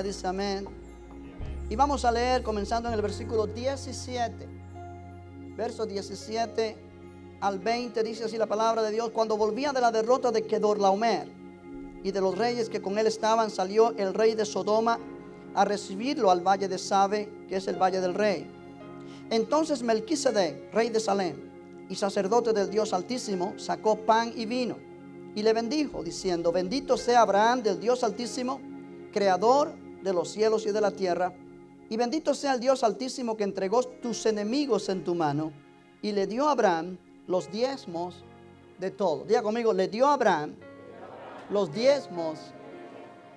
Dice amén. Y vamos a leer comenzando en el versículo 17. Versos 17 al 20 dice así la palabra de Dios. Cuando volvían de la derrota de Kedorlaomer y de los reyes que con él estaban, salió el rey de Sodoma a recibirlo al valle de Sabe, que es el valle del rey. Entonces Melquisedec, rey de Salem y sacerdote del Dios Altísimo, sacó pan y vino y le bendijo, diciendo: bendito sea Abraham del Dios Altísimo, creador de los cielos y de la tierra, y bendito sea el Dios Altísimo que entregó tus enemigos en tu mano. Y le dio a Abraham los diezmos de todo. Diga conmigo: le dio a Abraham los diezmos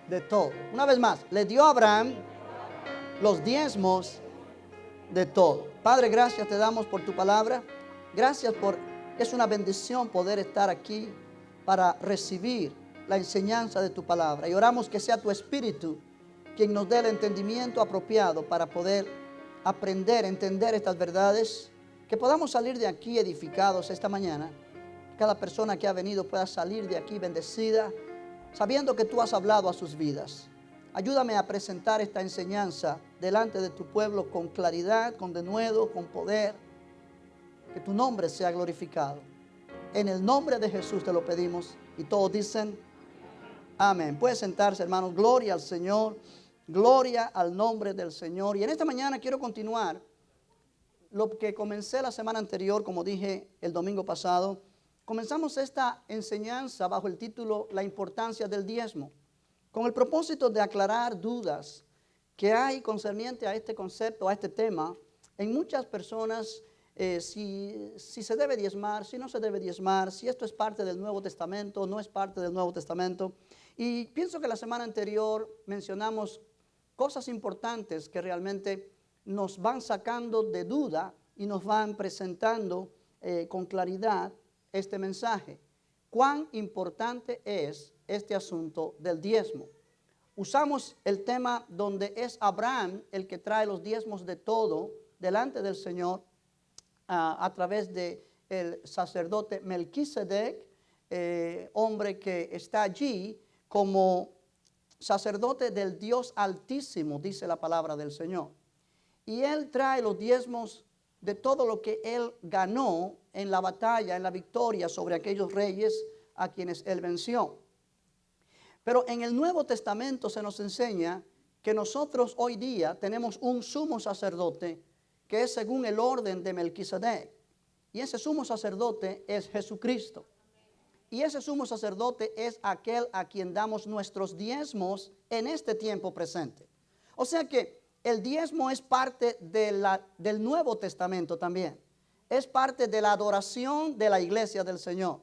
de todo. Una vez más, le dio a Abraham los diezmos de todo. Padre, gracias te damos por tu palabra. Gracias es una bendición poder estar aquí para recibir la enseñanza de tu palabra. Y oramos que sea tu Espíritu quien nos dé el entendimiento apropiado para poder aprender, entender estas verdades. Que podamos salir de aquí edificados esta mañana. Cada persona que ha venido pueda salir de aquí bendecida, sabiendo que tú has hablado a sus vidas. Ayúdame a presentar esta enseñanza delante de tu pueblo con claridad, con denuedo, con poder. Que tu nombre sea glorificado. En el nombre de Jesús te lo pedimos. Y todos dicen amén. Puede sentarse, hermanos. Gloria al Señor. Gloria al nombre del Señor. Y en esta mañana quiero continuar lo que comencé la semana anterior, como dije el domingo pasado. Comenzamos esta enseñanza bajo el título La importancia del diezmo, con el propósito de aclarar dudas que hay concerniente a este concepto, a este tema. En muchas personas, si se debe diezmar, si no se debe diezmar, si esto es parte del Nuevo Testamento, no es parte del Nuevo Testamento. Y pienso que la semana anterior mencionamos cosas importantes que realmente nos van sacando de duda y nos van presentando con claridad este mensaje. Cuán importante es este asunto del diezmo. Usamos el tema donde es Abraham el que trae los diezmos de todo delante del Señor a través de el sacerdote Melquisedec, hombre que está allí como sacerdote del Dios Altísimo, dice la palabra del Señor. Y él trae los diezmos de todo lo que él ganó en la batalla, en la victoria sobre aquellos reyes a quienes él venció. Pero en el Nuevo Testamento se nos enseña que nosotros hoy día tenemos un sumo sacerdote que es según el orden de Melquisedec. Y ese sumo sacerdote es Jesucristo. Y ese sumo sacerdote es aquel a quien damos nuestros diezmos en este tiempo presente. O sea que el diezmo es parte del Nuevo Testamento también. Es parte de la adoración de la iglesia del Señor.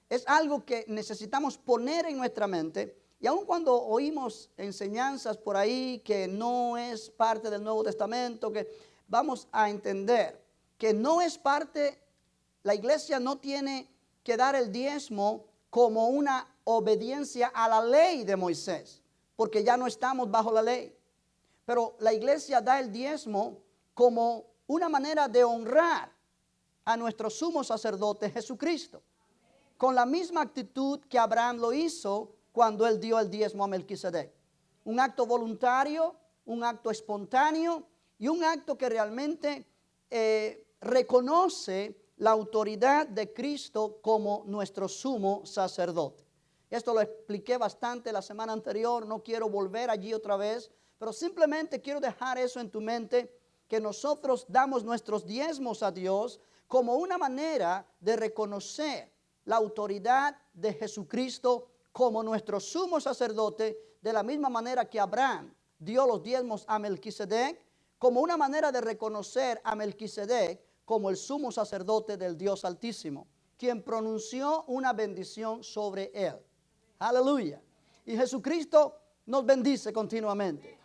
Es algo que necesitamos poner en nuestra mente. Y aun cuando oímos enseñanzas por ahí que no es parte del Nuevo Testamento, que vamos a entender que no es parte, la iglesia no tiene que dar el diezmo como una obediencia a la ley de Moisés, porque ya no estamos bajo la ley. Pero la iglesia da el diezmo como una manera de honrar a nuestro sumo sacerdote Jesucristo, con la misma actitud que Abraham lo hizo cuando él dio el diezmo a Melquisedec. Un acto voluntario, un acto espontáneo y un acto que realmente reconoce la autoridad de Cristo como nuestro sumo sacerdote. Esto lo expliqué bastante la semana anterior, no quiero volver allí otra vez, pero simplemente quiero dejar eso en tu mente, que nosotros damos nuestros diezmos a Dios como una manera de reconocer la autoridad de Jesucristo como nuestro sumo sacerdote, de la misma manera que Abraham dio los diezmos a Melquisedec, como una manera de reconocer a Melquisedec como el sumo sacerdote del Dios Altísimo, quien pronunció una bendición sobre él. Aleluya. Y Jesucristo nos bendice continuamente.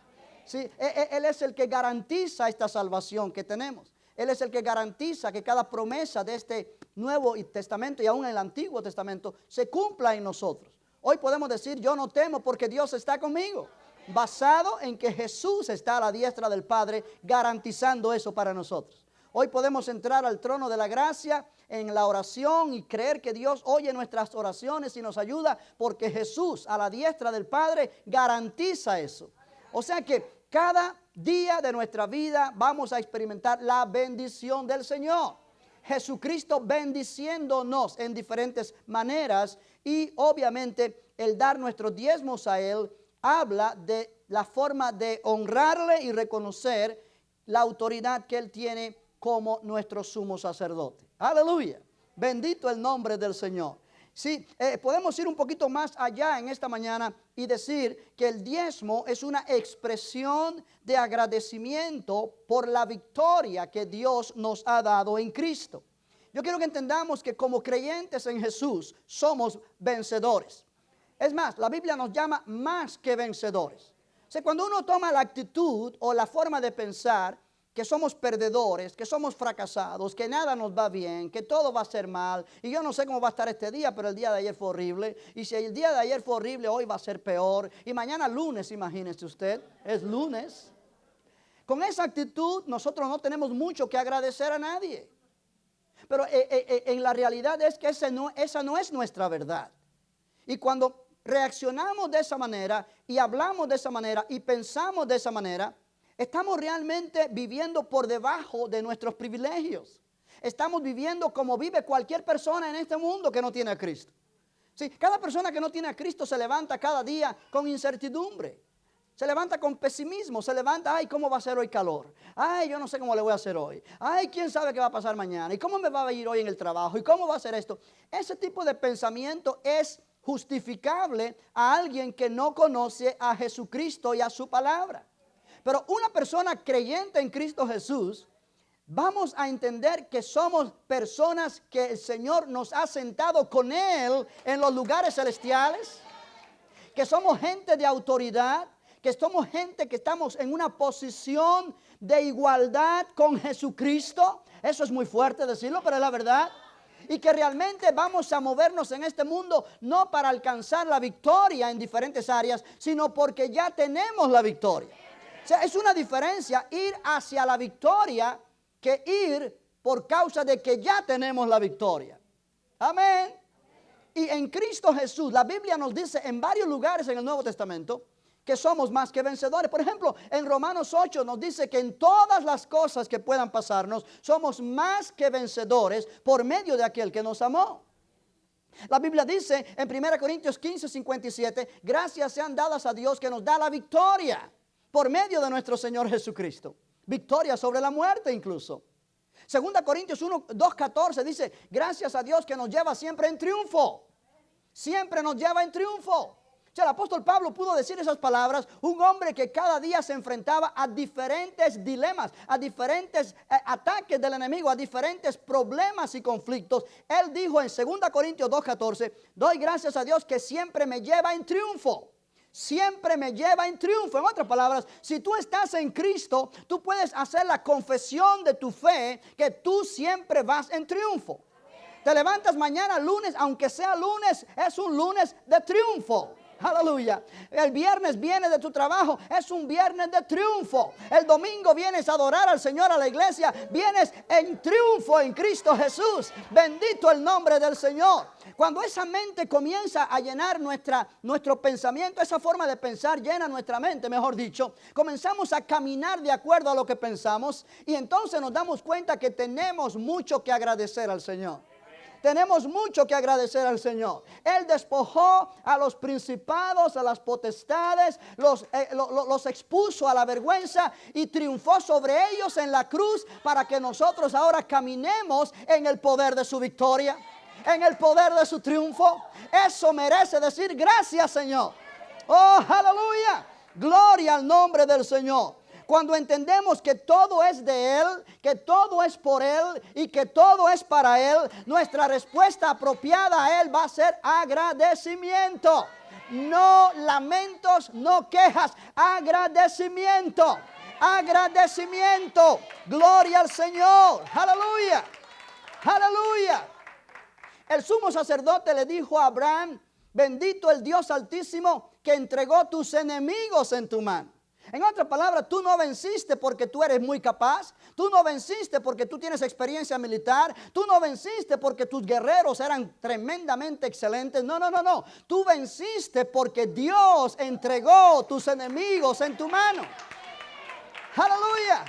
Sí, Él es el que garantiza esta salvación que tenemos. Él es el que garantiza que cada promesa de este Nuevo Testamento y aún en el Antiguo Testamento se cumpla en nosotros. Hoy podemos decir: yo no temo porque Dios está conmigo, basado en que Jesús está a la diestra del Padre garantizando eso para nosotros. Hoy podemos entrar al trono de la gracia en la oración y creer que Dios oye nuestras oraciones y nos ayuda, porque Jesús a la diestra del Padre garantiza eso. O sea que cada día de nuestra vida vamos a experimentar la bendición del Señor. Jesucristo bendiciéndonos en diferentes maneras, y obviamente el dar nuestros diezmos a Él habla de la forma de honrarle y reconocer la autoridad que Él tiene como nuestro sumo sacerdote. Aleluya. Bendito el nombre del Señor. Sí, podemos ir un poquito más allá en esta mañana y decir que el diezmo es una expresión de agradecimiento por la victoria que Dios nos ha dado en Cristo. Yo quiero que entendamos que como creyentes en Jesús somos vencedores. Es más, la Biblia nos llama más que vencedores. O sea, cuando uno toma la actitud o la forma de pensar que somos perdedores, que somos fracasados, que nada nos va bien, que todo va a ser mal, y yo no sé cómo va a estar este día, pero el día de ayer fue horrible, y si el día de ayer fue horrible, hoy va a ser peor, y mañana lunes, imagínese usted, es lunes. Con esa actitud nosotros no tenemos mucho que agradecer a nadie, pero en la realidad es que esa no es nuestra verdad. Y cuando reaccionamos de esa manera, y hablamos de esa manera, y pensamos de esa manera, estamos realmente viviendo por debajo de nuestros privilegios. Estamos viviendo como vive cualquier persona en este mundo que no tiene a Cristo. Sí, cada persona que no tiene a Cristo se levanta cada día con incertidumbre. Se levanta con pesimismo, se levanta, ay, ¿cómo va a ser hoy calor? Ay, yo no sé cómo le voy a hacer hoy. Ay, ¿quién sabe qué va a pasar mañana? ¿Y cómo me va a ir hoy en el trabajo? ¿Y cómo va a ser esto? Ese tipo de pensamiento es justificable a alguien que no conoce a Jesucristo y a su palabra. Pero una persona creyente en Cristo Jesús, vamos a entender que somos personas que el Señor nos ha sentado con Él en los lugares celestiales, que somos gente de autoridad, que somos gente que estamos en una posición de igualdad con Jesucristo. Eso es muy fuerte decirlo, pero es la verdad. Y que realmente vamos a movernos en este mundo no para alcanzar la victoria en diferentes áreas, sino porque ya tenemos la victoria. O sea, es una diferencia ir hacia la victoria que ir por causa de que ya tenemos la victoria. Amén. Y en Cristo Jesús, la Biblia nos dice en varios lugares en el Nuevo Testamento que somos más que vencedores. Por ejemplo, en Romanos 8 nos dice que en todas las cosas que puedan pasarnos, somos más que vencedores por medio de aquel que nos amó. La Biblia dice en 1 Corintios 15, 57, gracias sean dadas a Dios que nos da la victoria por medio de nuestro Señor Jesucristo. Victoria sobre la muerte incluso. 2 Corintios 1, 2, 14 dice, gracias a Dios que nos lleva siempre en triunfo. Siempre nos lleva en triunfo. O sea, el apóstol Pablo pudo decir esas palabras, un hombre que cada día se enfrentaba a diferentes dilemas, a diferentes ataques del enemigo, a diferentes problemas y conflictos. Él dijo en 2 Corintios 2:14, doy gracias a Dios que siempre me lleva en triunfo. Siempre me lleva en triunfo. En otras palabras, si tú estás en Cristo, tú puedes hacer la confesión de tu fe que tú siempre vas en triunfo. Te levantas mañana lunes, aunque sea lunes, es un lunes de triunfo. Aleluya. El viernes vienes de tu trabajo, es un viernes de triunfo. El domingo vienes a adorar al Señor a la iglesia, vienes en triunfo en Cristo Jesús. Bendito el nombre del Señor. Cuando esa mente comienza a llenar nuestro pensamiento, esa forma de pensar llena nuestra mente, mejor dicho, comenzamos a caminar de acuerdo a lo que pensamos y entonces nos damos cuenta que tenemos mucho que agradecer al Señor. Tenemos mucho que agradecer al Señor. Él despojó a los principados, a las potestades, los expuso a la vergüenza y triunfó sobre ellos en la cruz para que nosotros ahora caminemos en el poder de su victoria, en el poder de su triunfo. Eso merece decir gracias, Señor. Oh, aleluya. Gloria al nombre del Señor. Cuando entendemos que todo es de Él, que todo es por Él y que todo es para Él, nuestra respuesta apropiada a Él va a ser agradecimiento. No lamentos, no quejas, agradecimiento. Agradecimiento. Gloria al Señor. Aleluya. Aleluya. El sumo sacerdote le dijo a Abraham, bendito el Dios Altísimo que entregó tus enemigos en tu mano. En otras palabras, tú no venciste porque tú eres muy capaz. Tú no venciste porque tú tienes experiencia militar. Tú no venciste porque tus guerreros eran tremendamente excelentes. No, no, no, no. Tú venciste porque Dios entregó tus enemigos en tu mano. Aleluya.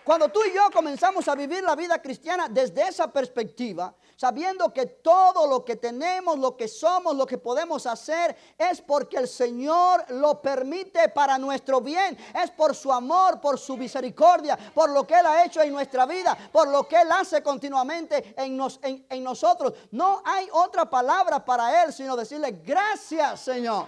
Cuando tú y yo comenzamos a vivir la vida cristiana desde esa perspectiva, sabiendo que todo lo que tenemos, lo que somos, lo que podemos hacer es porque el Señor lo permite para nuestro bien, es por su amor, por su misericordia, por lo que Él ha hecho en nuestra vida, por lo que Él hace continuamente en nosotros. No hay otra palabra para Él sino decirle gracias, Señor.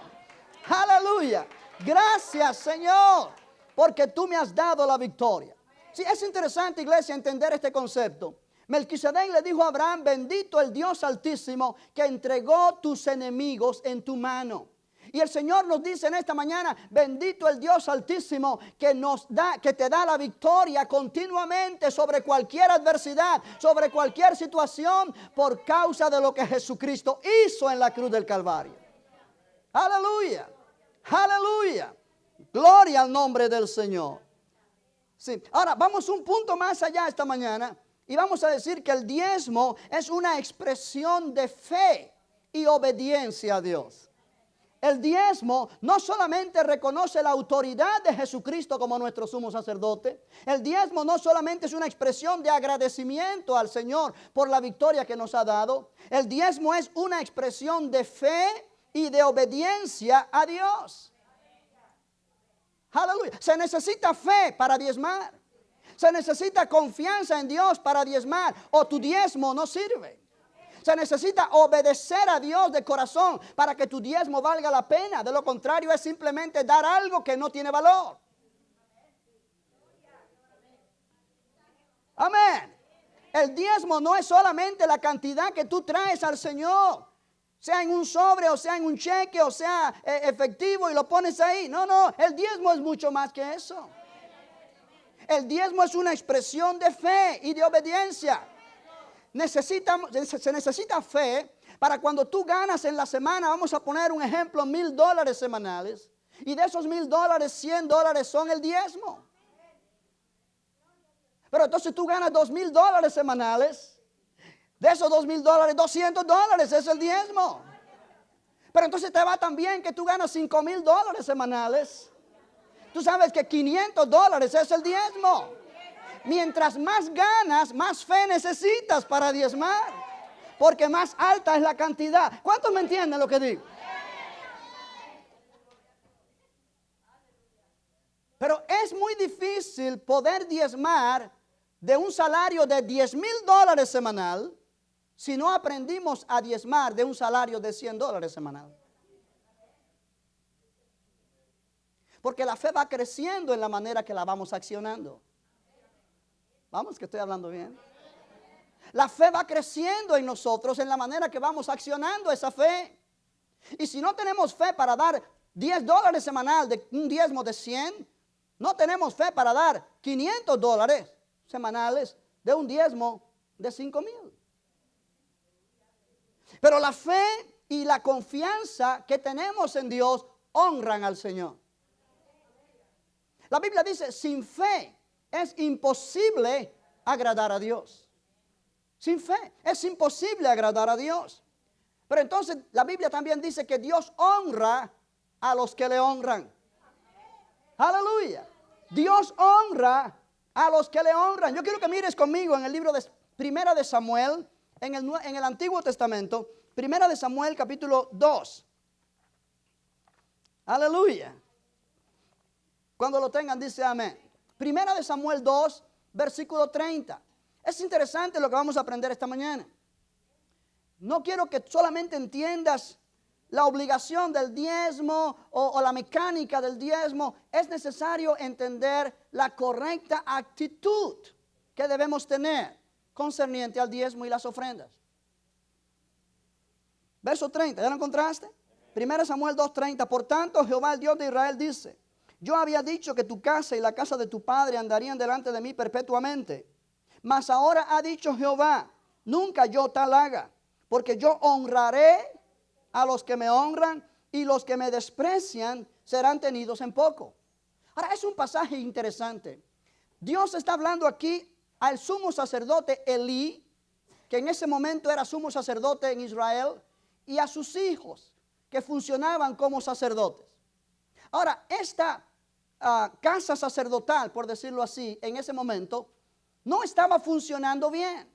Aleluya. Gracias, Señor, porque tú me has dado la victoria. Sí, es interesante, iglesia, entender este concepto. Melquisedec le dijo a Abraham: bendito el Dios Altísimo que entregó tus enemigos en tu mano. Y el Señor nos dice en esta mañana: bendito el Dios Altísimo que te da la victoria continuamente sobre cualquier adversidad, sobre cualquier situación, por causa de lo que Jesucristo hizo en la cruz del Calvario. Aleluya, aleluya, gloria al nombre del Señor. Sí. Ahora vamos un punto más allá esta mañana y vamos a decir que el diezmo es una expresión de fe y obediencia a Dios. El diezmo no solamente reconoce la autoridad de Jesucristo como nuestro sumo sacerdote. El diezmo no solamente es una expresión de agradecimiento al Señor por la victoria que nos ha dado. El diezmo es una expresión de fe y de obediencia a Dios. Aleluya. Se necesita fe para diezmar. Se necesita confianza en Dios para diezmar, o tu diezmo no sirve. Se necesita obedecer a Dios de corazón para que tu diezmo valga la pena. De lo contrario, es simplemente dar algo que no tiene valor. Amén. El diezmo no es solamente la cantidad que tú traes al Señor, sea en un sobre, o sea en un cheque, o sea efectivo, y lo pones ahí. No, no, el diezmo es mucho más que eso. El diezmo es una expresión de fe y de obediencia. Se necesita fe para cuando tú ganas en la semana, vamos a poner un ejemplo, $1,000 semanales. Y de esos $1,000, $100 son el diezmo. Pero entonces tú ganas $2,000 semanales. De esos $2,000, $200 es el diezmo. Pero entonces te va tan bien que tú ganas $5,000 semanales. Tú sabes que $500 es el diezmo. Mientras más ganas, más fe necesitas para diezmar, porque más alta es la cantidad. ¿Cuántos me entienden lo que digo? Pero es muy difícil poder diezmar de un salario de $10,000 semanal si no aprendimos a diezmar de un salario de $100 semanal. Porque la fe va creciendo en la manera que la vamos accionando. Vamos, que estoy hablando bien. La fe va creciendo en nosotros en la manera que vamos accionando esa fe. Y si no tenemos fe para dar $10 semanal de un diezmo de 100, no tenemos fe para dar $500 semanales de un diezmo de 5,000. Pero la fe y la confianza que tenemos en Dios honran al Señor. La Biblia dice: sin fe es imposible agradar a Dios. Sin fe es imposible agradar a Dios. Pero entonces la Biblia también dice que Dios honra a los que le honran. Aleluya. Dios honra a los que le honran. Yo quiero que mires conmigo en el libro de Primera de Samuel, en el Antiguo Testamento, Primera de Samuel capítulo 2. Aleluya. Cuando lo tengan, dice amén. Primera de Samuel 2, versículo 30. Es interesante lo que vamos a aprender esta mañana. No quiero que solamente entiendas la obligación del diezmo o la mecánica del diezmo. Es necesario entender la correcta actitud que debemos tener concerniente al diezmo y las ofrendas. Verso 30, ¿ya lo encontraste? 1 Samuel 2:30. Por tanto, Jehová, el Dios de Israel, dice: yo había dicho que tu casa y la casa de tu padre andarían delante de mí perpetuamente. Mas ahora ha dicho Jehová: nunca yo tal haga, porque yo honraré a los que me honran, y los que me desprecian serán tenidos en poco. Ahora, es un pasaje interesante. Dios está hablando aquí al sumo sacerdote Elí, que en ese momento era sumo sacerdote en Israel, y a sus hijos, que funcionaban como sacerdotes. Ahora, esta casa sacerdotal, por decirlo así, en ese momento, no estaba funcionando bien.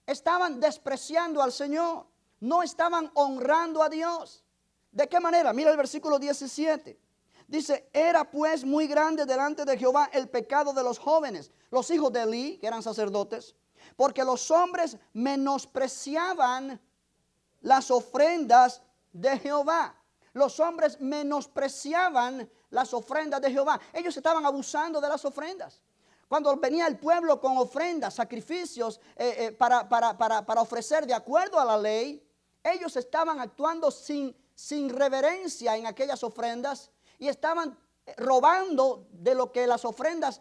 Estaban despreciando al Señor. No estaban honrando a Dios. ¿De qué manera? Mira el versículo 17. Dice, era pues muy grande delante de Jehová el pecado de los jóvenes, los hijos de Elí, que eran sacerdotes, porque los hombres menospreciaban las ofrendas de Jehová. Los hombres menospreciaban las ofrendas de Jehová. Ellos estaban abusando de las ofrendas. Cuando venía el pueblo con ofrendas, sacrificios para ofrecer de acuerdo a la ley, ellos estaban actuando sin reverencia en aquellas ofrendas y estaban robando de lo que las ofrendas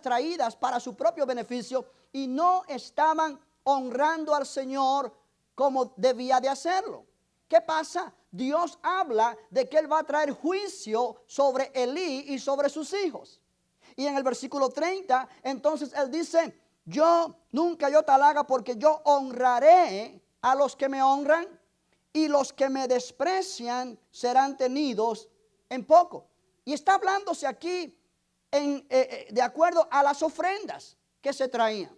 traídas para su propio beneficio, y no estaban honrando al Señor como debía de hacerlo. ¿Qué pasa? Dios habla de que Él va a traer juicio sobre Elí y sobre sus hijos. Y en el versículo 30, entonces Él dice, nunca yo te halaga, porque yo honraré a los que me honran, y los que me desprecian serán tenidos en poco. Y está hablándose aquí de acuerdo a las ofrendas que se traían.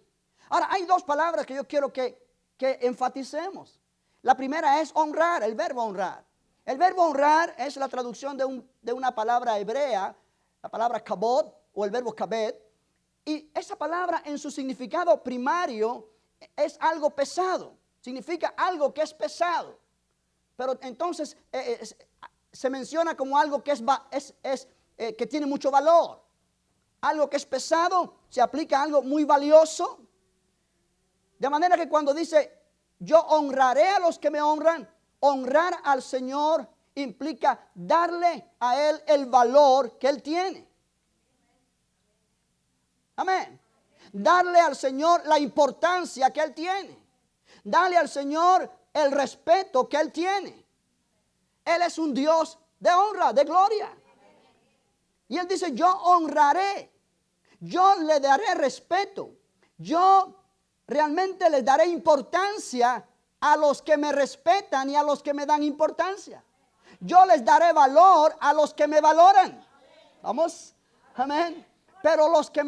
Ahora, hay dos palabras que yo quiero que enfaticemos. La primera es honrar, el verbo honrar. El verbo honrar es la traducción de una palabra hebrea, la palabra kabod o el verbo kabed. Y esa palabra en su significado primario es algo pesado. Significa algo que es pesado. Pero entonces se menciona como algo que que tiene mucho valor. Algo que es pesado se aplica a algo muy valioso. De manera que cuando dice, yo honraré a los que me honran, honrar al Señor implica darle a Él el valor que Él tiene. Amén. Darle al Señor la importancia que Él tiene. Darle al Señor el respeto que Él tiene. Él es un Dios de honra, de gloria. Y Él dice, yo honraré, yo le daré respeto, yo realmente les daré importancia a los que me respetan y a los que me dan importancia. Yo les daré valor a los que me valoran. Vamos, amén. Pero los que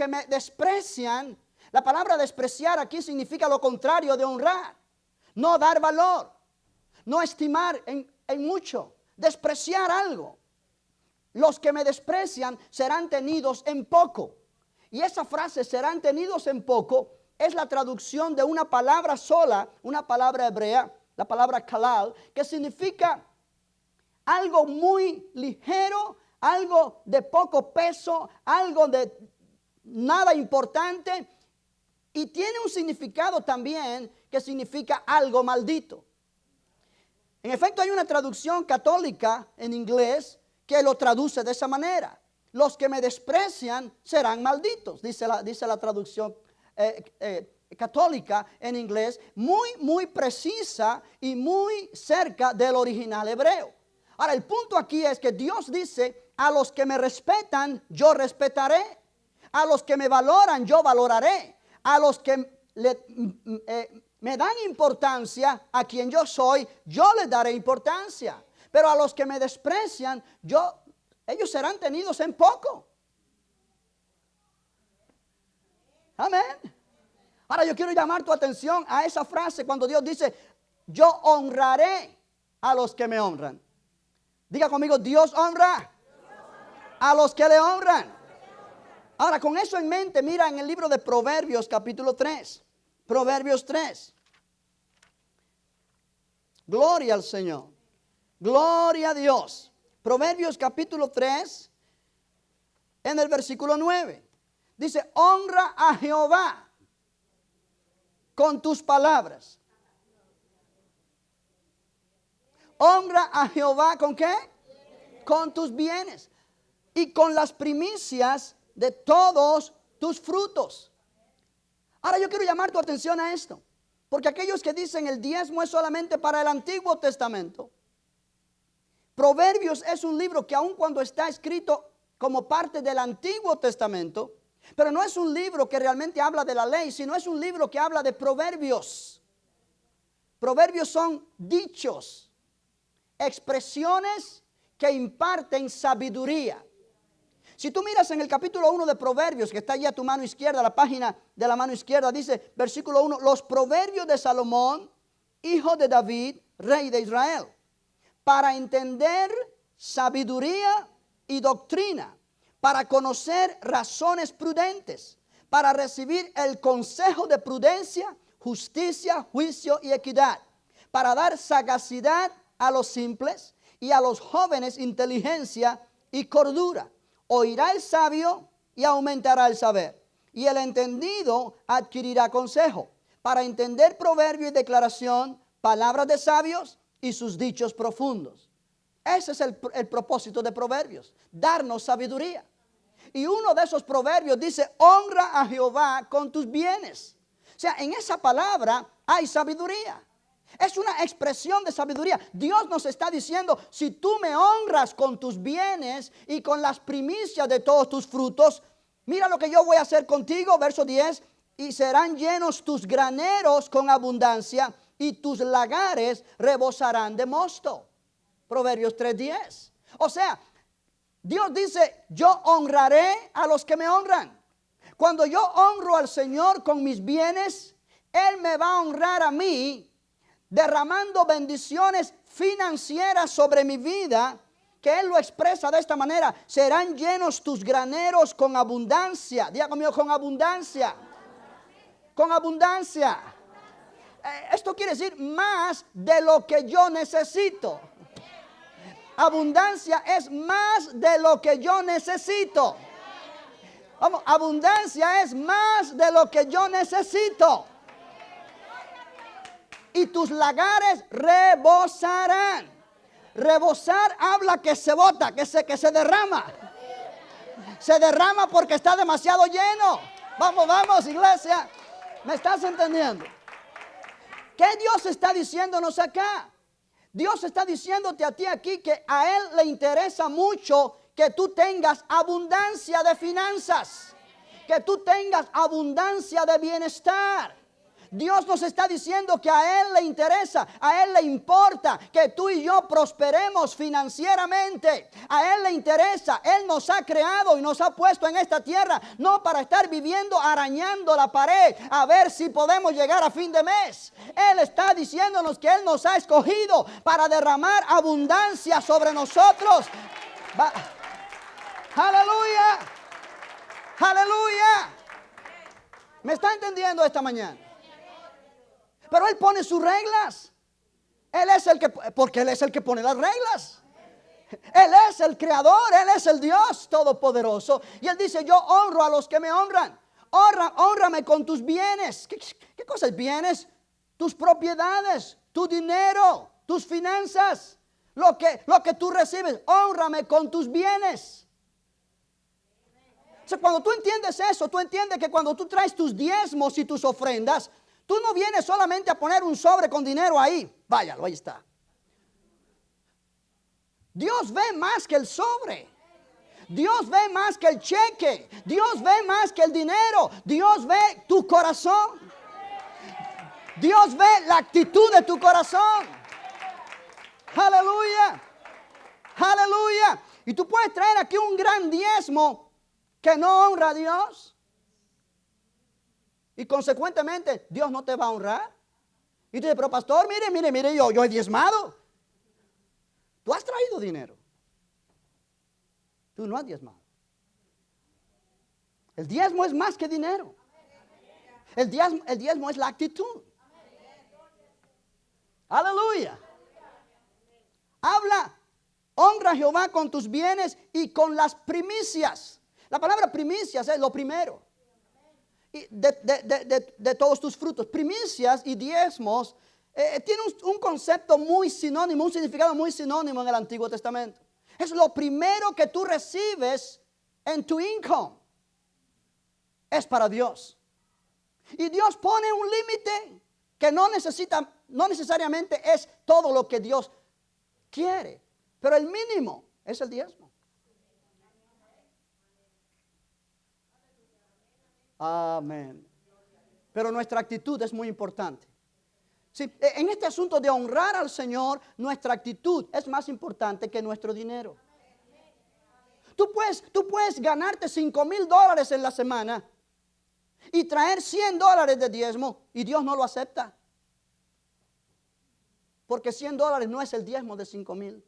me desprecian, la palabra despreciar aquí significa lo contrario de honrar. No dar valor, no estimar en mucho, despreciar algo. Los que me desprecian serán tenidos en poco. Y esa frase, serán tenidos en poco, es la traducción de una palabra sola, una palabra hebrea, la palabra kalal, que significa algo muy ligero, algo de poco peso, algo de nada importante, y tiene un significado también que significa algo maldito. En efecto, hay una traducción católica en inglés que lo traduce de esa manera. Los que me desprecian serán malditos, dice la traducción católica en inglés, muy precisa y muy cerca del original hebreo. Ahora, el punto aquí es que Dios dice, a los que me respetan, yo respetaré. A los que me valoran, yo valoraré. A los que me dan importancia, a quien yo soy, yo les daré importancia. Pero a los que me desprecian, ellos serán tenidos en poco. Amén. Ahora yo quiero llamar tu atención a esa frase cuando Dios dice, yo honraré a los que me honran. Diga conmigo, Dios honra a los que le honran. Ahora, con eso en mente, mira en el libro de Proverbios capítulo 3. Proverbios 3. Gloria al Señor. Gloria a Dios. Proverbios capítulo 3, en el versículo 9. Dice, honra a Jehová con tus palabras. Honra a Jehová ¿con qué? Con tus bienes y con las primicias de todos tus frutos. Ahora yo quiero llamar tu atención a esto, porque aquellos que dicen el diezmo es solamente para el Antiguo Testamento. Proverbios es un libro que aun cuando está escrito como parte del Antiguo Testamento, pero no es un libro que realmente habla de la ley, sino es un libro que habla de proverbios. Proverbios son dichos, expresiones que imparten sabiduría. Si tú miras en el capítulo 1 de Proverbios, que está allí a tu mano izquierda, la página de la mano izquierda, dice, versículo 1, los proverbios de Salomón, hijo de David, rey de Israel, para entender sabiduría y doctrina, para conocer razones prudentes, para recibir el consejo de prudencia, justicia, juicio y equidad, para dar sagacidad a los simples y a los jóvenes inteligencia y cordura. Oirá el sabio y aumentará el saber, y el entendido adquirirá consejo, para entender proverbio y declaración, palabras de sabios y sus dichos profundos. Ese es el propósito de Proverbios, darnos sabiduría. Y uno de esos proverbios dice, honra a Jehová con tus bienes. O sea, en esa palabra hay sabiduría. Es una expresión de sabiduría. Dios nos está diciendo, si tú me honras con tus bienes y con las primicias de todos tus frutos, mira lo que yo voy a hacer contigo, verso 10, y serán llenos tus graneros con abundancia y tus lagares rebosarán de mosto. Proverbios 3:10. O sea, Dios dice, yo honraré a los que me honran. Cuando yo honro al Señor con mis bienes, Él me va a honrar a mí, derramando bendiciones financieras sobre mi vida, que Él lo expresa de esta manera, serán llenos tus graneros con abundancia. Diga conmigo, con abundancia. Con abundancia. Esto quiere decir más de lo que yo necesito. Abundancia es más de lo que yo necesito. Vamos, abundancia es más de lo que yo necesito. Y tus lagares rebosarán. Rebosar habla que se bota, que se derrama. Se derrama porque está demasiado lleno. Vamos, vamos, iglesia. ¿Me estás entendiendo? ¿Qué Dios está diciéndonos acá? Dios está diciéndote a ti aquí que a Él le interesa mucho que tú tengas abundancia de finanzas, que tú tengas abundancia de bienestar. Dios nos está diciendo que a Él le interesa, a Él le importa que tú y yo prosperemos financieramente. A Él le interesa, Él nos ha creado y nos ha puesto en esta tierra, no para estar viviendo arañando la pared a ver si podemos llegar a fin de mes. Él está diciéndonos que Él nos ha escogido para derramar abundancia sobre nosotros. Aleluya, aleluya. ¿Me está entendiendo esta mañana? Pero Él pone sus reglas. Él es el que, porque Él es el que pone las reglas. Él es el creador, Él es el Dios todopoderoso. Y Él dice, yo honro a los que me honran. Hónrame con tus bienes. ¿Qué cosas bienes? Tus propiedades, tu dinero, tus finanzas. Lo que tú recibes, hónrame con tus bienes. O sea, cuando tú entiendes eso, tú entiendes que cuando tú traes tus diezmos y tus ofrendas, tú no vienes solamente a poner un sobre con dinero ahí. Váyalo, ahí está. Dios ve más que el sobre. Dios ve más que el cheque. Dios ve más que el dinero. Dios ve tu corazón. Dios ve la actitud de tu corazón. Aleluya. Aleluya. Y tú puedes traer aquí un gran diezmo que no honra a Dios. Y consecuentemente, Dios no te va a honrar. Y tú dices, pero pastor, mire, yo he diezmado. Tú has traído dinero. Tú no has diezmado. El diezmo es más que dinero. El diezmo es la actitud. Aleluya. Habla, honra a Jehová con tus bienes y con las primicias. La palabra primicias es lo primero. De todos tus frutos. Primicias y diezmos tiene un concepto muy sinónimo, un significado muy sinónimo en el Antiguo Testamento. Es lo primero que tú recibes en tu income. Es para Dios. Y Dios pone un límite que no necesariamente es todo lo que Dios quiere, pero el mínimo es el diezmo. Amén. Pero nuestra actitud es muy importante. Sí, en este asunto de honrar al Señor, nuestra actitud es más importante que nuestro dinero. Tú puedes ganarte $5,000 en la semana y traer $100 de diezmo y Dios no lo acepta. Porque $100 no es el diezmo de 5,000.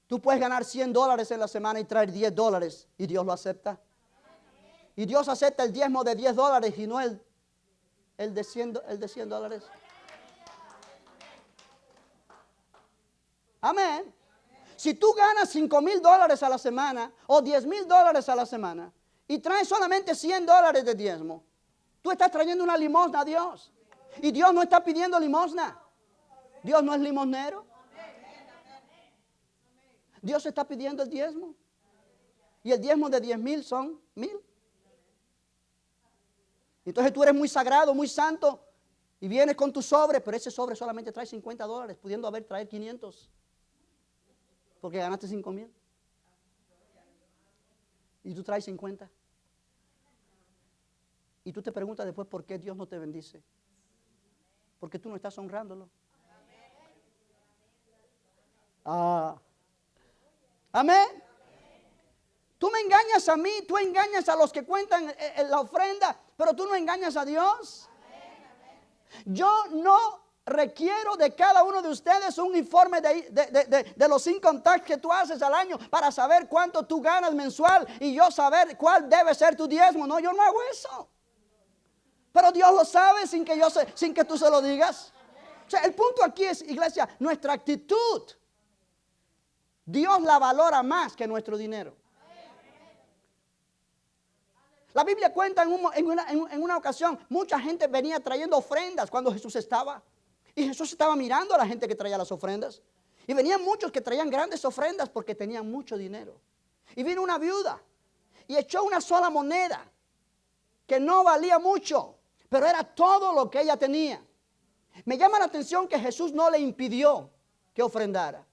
Tú puedes ganar $100 en la semana y traer $10 y Dios lo acepta. Y Dios acepta el diezmo de $10 y no el de $100. Amén. Si tú ganas $5,000 a la semana o $10,000 a la semana y traes solamente $100 de diezmo, tú estás trayendo una limosna a Dios. Y Dios no está pidiendo limosna. Dios no es limosnero. Dios está pidiendo el diezmo. Y el diezmo de 10,000 son 1,000. Entonces tú eres muy sagrado, muy santo. Y vienes con tu sobre, pero ese sobre solamente trae $50, pudiendo haber traer 500. Porque ganaste 5,000. Y tú traes 50. Y tú te preguntas después por qué Dios no te bendice. Porque tú no estás honrándolo. Amén. Tú me engañas a mí, tú engañas a los que cuentan la ofrenda, pero tú no engañas a Dios. Yo no requiero de cada uno de ustedes un informe de los income tax que tú haces al año para saber cuánto tú ganas mensual y yo saber cuál debe ser tu diezmo. No, yo no hago eso. Pero Dios lo sabe sin que tú se lo digas. O sea, el punto aquí es, iglesia, nuestra actitud. Dios la valora más que nuestro dinero. La Biblia cuenta en una ocasión, mucha gente venía trayendo ofrendas cuando Jesús estaba. Y Jesús estaba mirando a la gente que traía las ofrendas. Y venían muchos que traían grandes ofrendas porque tenían mucho dinero. Y vino una viuda y echó una sola moneda que no valía mucho, pero era todo lo que ella tenía. Me llama la atención que Jesús no le impidió que ofrendara.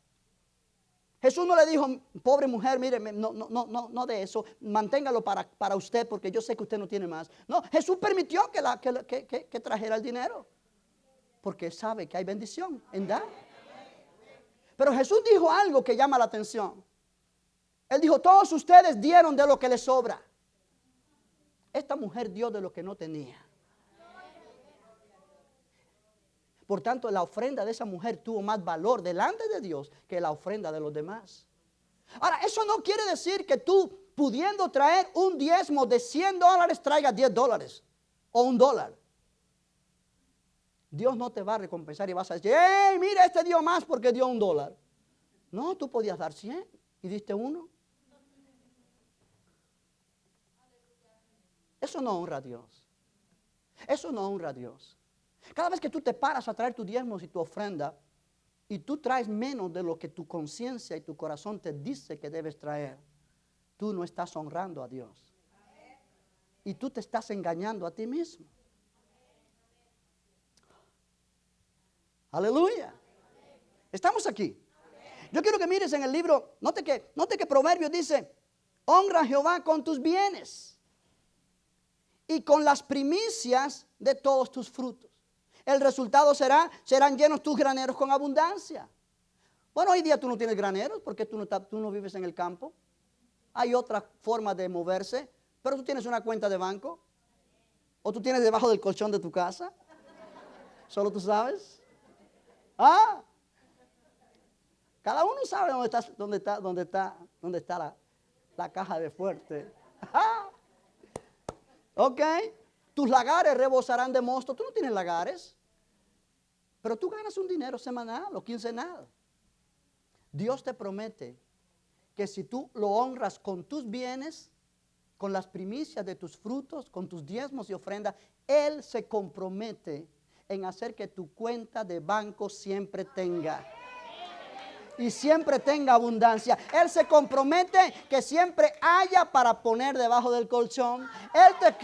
Jesús no le dijo, pobre mujer, mire, no de eso, manténgalo para usted porque yo sé que usted no tiene más. No, Jesús permitió que trajera el dinero porque sabe que hay bendición en dar. Pero Jesús dijo algo que llama la atención. Él dijo, todos ustedes dieron de lo que les sobra. Esta mujer dio de lo que no tenía. Por tanto, la ofrenda de esa mujer tuvo más valor delante de Dios que la ofrenda de los demás. Ahora, eso no quiere decir que tú, pudiendo traer un diezmo de $100, traigas $10 o $1. Dios no te va a recompensar y vas a decir, ¡hey, mira, este dio más porque dio $1! No, tú podías dar 100 y diste 1. Eso no honra a Dios. Eso no honra a Dios. Cada vez que tú te paras a traer tus diezmos y tu ofrenda y tú traes menos de lo que tu conciencia y tu corazón te dice que debes traer, tú no estás honrando a Dios. Y tú te estás engañando a ti mismo. Aleluya. Estamos aquí. Yo quiero que mires en el libro, note que Proverbios dice, honra a Jehová con tus bienes y con las primicias de todos tus frutos. El resultado serán llenos tus graneros con abundancia. Bueno, hoy día tú no tienes graneros porque tú no vives en el campo. Hay otra forma de moverse, pero tú tienes una cuenta de banco. O tú tienes debajo del colchón de tu casa. Solo tú sabes. Cada uno sabe dónde está la caja de fuerte. Ok. Tus lagares rebosarán de mosto. Tú no tienes lagares. Pero tú ganas un dinero semanal o quincenal. Dios te promete que si tú lo honras con tus bienes, con las primicias de tus frutos, con tus diezmos y ofrendas, Él se compromete en hacer que tu cuenta de banco siempre tenga. y siempre tenga abundancia. Él se compromete que siempre haya para poner debajo del colchón.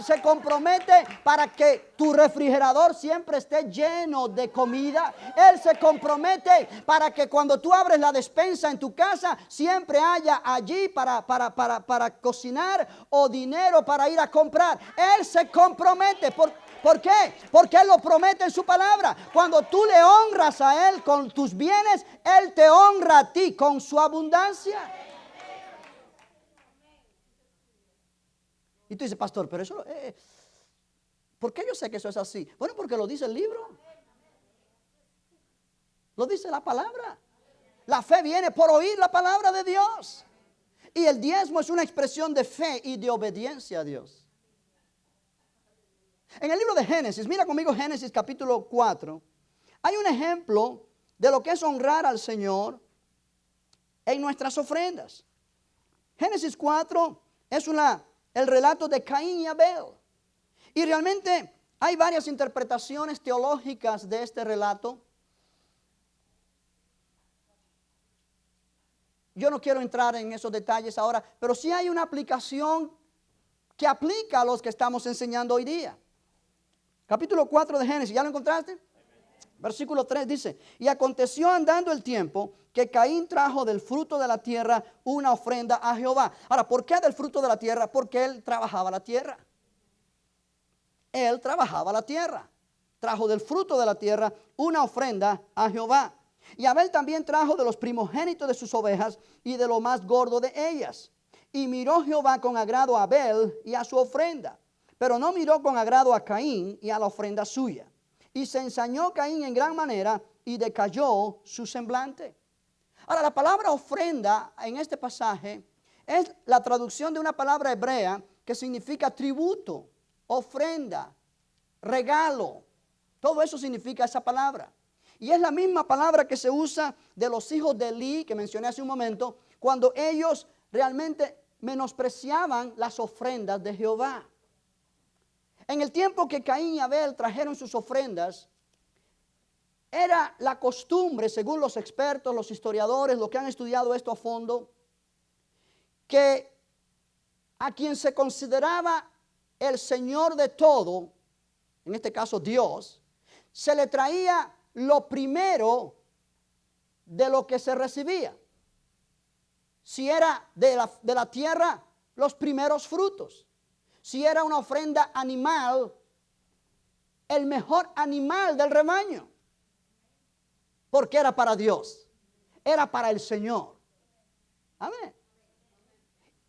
Se compromete para que tu refrigerador siempre esté lleno de comida. Él se compromete para que cuando tú abres la despensa en tu casa, siempre haya allí para cocinar o dinero para ir a comprar. Él se compromete. ¿Por qué? Porque Él lo promete en su palabra. Cuando tú le honras a Él con tus bienes, Él te honra a ti con su abundancia. Y tú dices, pastor, pero eso, ¿por qué yo sé que eso es así? Bueno, porque lo dice el libro. Lo dice la palabra. La fe viene por oír la palabra de Dios. Y el diezmo es una expresión de fe y de obediencia a Dios. En el libro de Génesis, mira conmigo Génesis capítulo 4, hay un ejemplo de lo que es honrar al Señor en nuestras ofrendas. Génesis 4 es el relato de Caín y Abel. Y realmente hay varias interpretaciones teológicas de este relato. Yo no quiero entrar en esos detalles ahora, pero sí hay una aplicación que aplica a los que estamos enseñando hoy día. Capítulo 4 de Génesis, ¿ya lo encontraste? Versículo 3 dice, y aconteció andando el tiempo que Caín trajo del fruto de la tierra una ofrenda a Jehová. Ahora, ¿por qué del fruto de la tierra? Porque él trabajaba la tierra. Él trabajaba la tierra. Trajo del fruto de la tierra una ofrenda a Jehová. Y Abel también trajo de los primogénitos de sus ovejas y de lo más gordo de ellas. Y miró Jehová con agrado a Abel y a su ofrenda, pero no miró con agrado a Caín y a la ofrenda suya. Y se ensañó Caín en gran manera y decayó su semblante. Ahora, la palabra ofrenda en este pasaje es la traducción de una palabra hebrea que significa tributo, ofrenda, regalo. Todo eso significa esa palabra. Y es la misma palabra que se usa de los hijos de Elí, que mencioné hace un momento, cuando ellos realmente menospreciaban las ofrendas de Jehová. En el tiempo que Caín y Abel trajeron sus ofrendas, era la costumbre, según los expertos, los historiadores, los que han estudiado esto a fondo, que a quien se consideraba el Señor de todo, en este caso Dios, se le traía lo primero de lo que se recibía. Si era de la tierra, los primeros frutos. Si era una ofrenda animal, el mejor animal del rebaño. Porque era para Dios. Era para el Señor. Amén.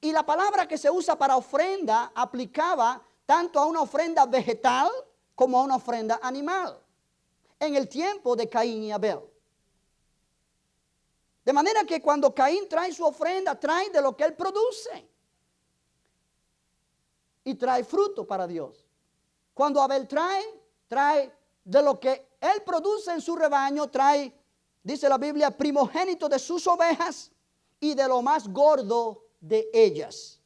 Y la palabra que se usa para ofrenda aplicaba tanto a una ofrenda vegetal como a una ofrenda animal. En el tiempo de Caín y Abel. De manera que cuando Caín trae su ofrenda, trae de lo que él produce. Y trae fruto para Dios. Cuando Abel trae de lo que él produce en su rebaño, trae, dice la Biblia, primogénito de sus ovejas y de lo más gordo de ellas.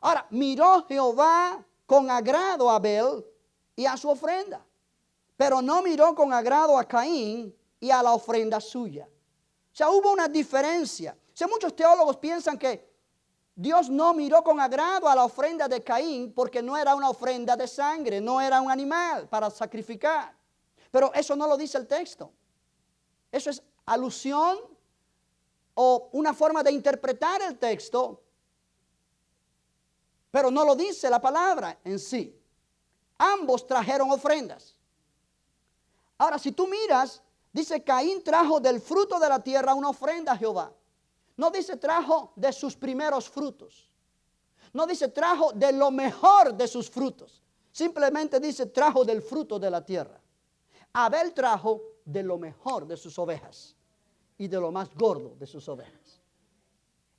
Ahora, miró Jehová con agrado a Abel y a su ofrenda, pero no miró con agrado a Caín y a la ofrenda suya. O sea, hubo una diferencia. O sea, muchos teólogos piensan que Dios no miró con agrado a la ofrenda de Caín porque no era una ofrenda de sangre, no era un animal para sacrificar. Pero eso no lo dice el texto. Eso es alusión o una forma de interpretar el texto, pero no lo dice la palabra en sí. Ambos trajeron ofrendas. Ahora, si tú miras, dice Caín trajo del fruto de la tierra una ofrenda a Jehová. No dice trajo de sus primeros frutos. No dice trajo de lo mejor de sus frutos. Simplemente dice trajo del fruto de la tierra. Abel trajo de lo mejor de sus ovejas y de lo más gordo de sus ovejas.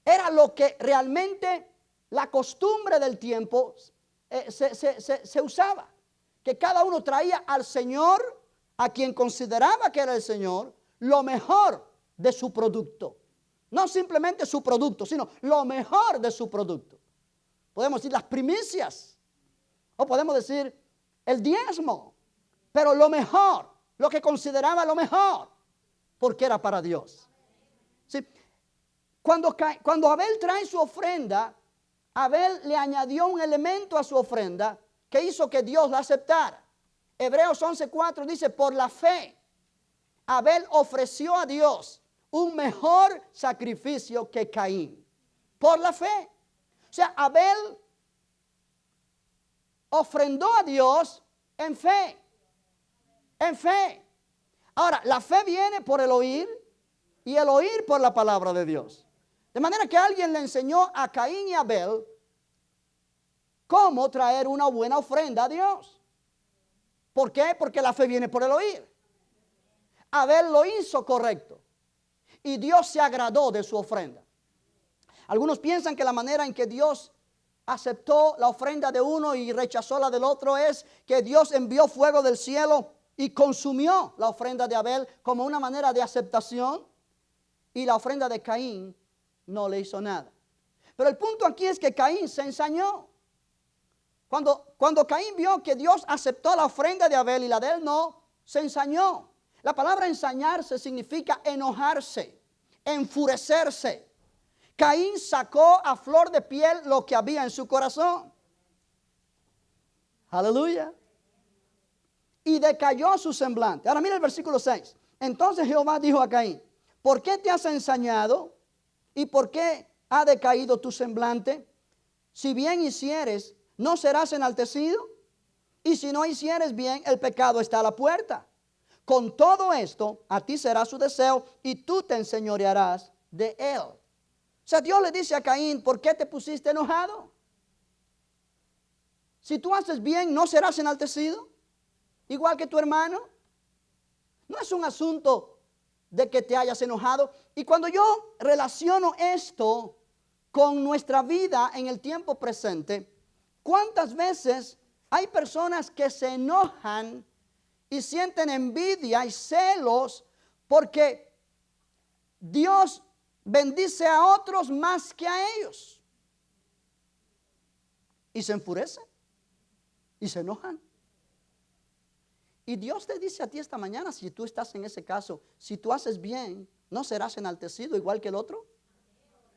Era lo que realmente la costumbre del tiempo se usaba. Que cada uno traía al Señor, a quien consideraba que era el Señor, lo mejor de su producto. No simplemente su producto, sino lo mejor de su producto. Podemos decir las primicias, o podemos decir el diezmo, pero lo mejor, lo que consideraba lo mejor, porque era para Dios. ¿Sí? Cuando Abel trae su ofrenda, Abel le añadió un elemento a su ofrenda que hizo que Dios la aceptara. Hebreos 11:4 dice, por la fe, Abel ofreció a Dios un mejor sacrificio que Caín. Por la fe. O sea, Abel ofrendó a Dios en fe. En fe. Ahora, la fe viene por el oír y el oír por la palabra de Dios. De manera que alguien le enseñó a Caín y Abel cómo traer una buena ofrenda a Dios. ¿Por qué? Porque la fe viene por el oír. Abel lo hizo correcto y Dios se agradó de su ofrenda. Algunos piensan que la manera en que Dios aceptó la ofrenda de uno y rechazó la del otro es que Dios envió fuego del cielo y consumió la ofrenda de Abel como una manera de aceptación, y la ofrenda de Caín no le hizo nada. Pero el punto aquí es que Caín se ensañó. Cuando Caín vio que Dios aceptó la ofrenda de Abel y la de él no, se ensañó. La palabra ensañarse significa enojarse, enfurecerse. Caín sacó a flor de piel lo que había en su corazón. Aleluya. Y decayó su semblante. Ahora mira el versículo 6. Entonces Jehová dijo a Caín, ¿por qué te has ensañado? ¿Y por qué ha decaído tu semblante? Si bien hicieres, ¿no serás enaltecido? Y si no hicieres bien, el pecado está a la puerta. Con todo esto, a ti será su deseo y tú te enseñorearás de él. O sea, Dios le dice a Caín, ¿por qué te pusiste enojado? Si tú haces bien, ¿no serás enaltecido? Igual que tu hermano. No es un asunto de que te hayas enojado. Y cuando yo relaciono esto con nuestra vida en el tiempo presente, ¿cuántas veces hay personas que se enojan y sienten envidia y celos porque Dios bendice a otros más que a ellos? Y se enfurecen y se enojan. Y Dios te dice a ti esta mañana, si tú estás en ese caso, si tú haces bien, ¿no serás enaltecido igual que el otro?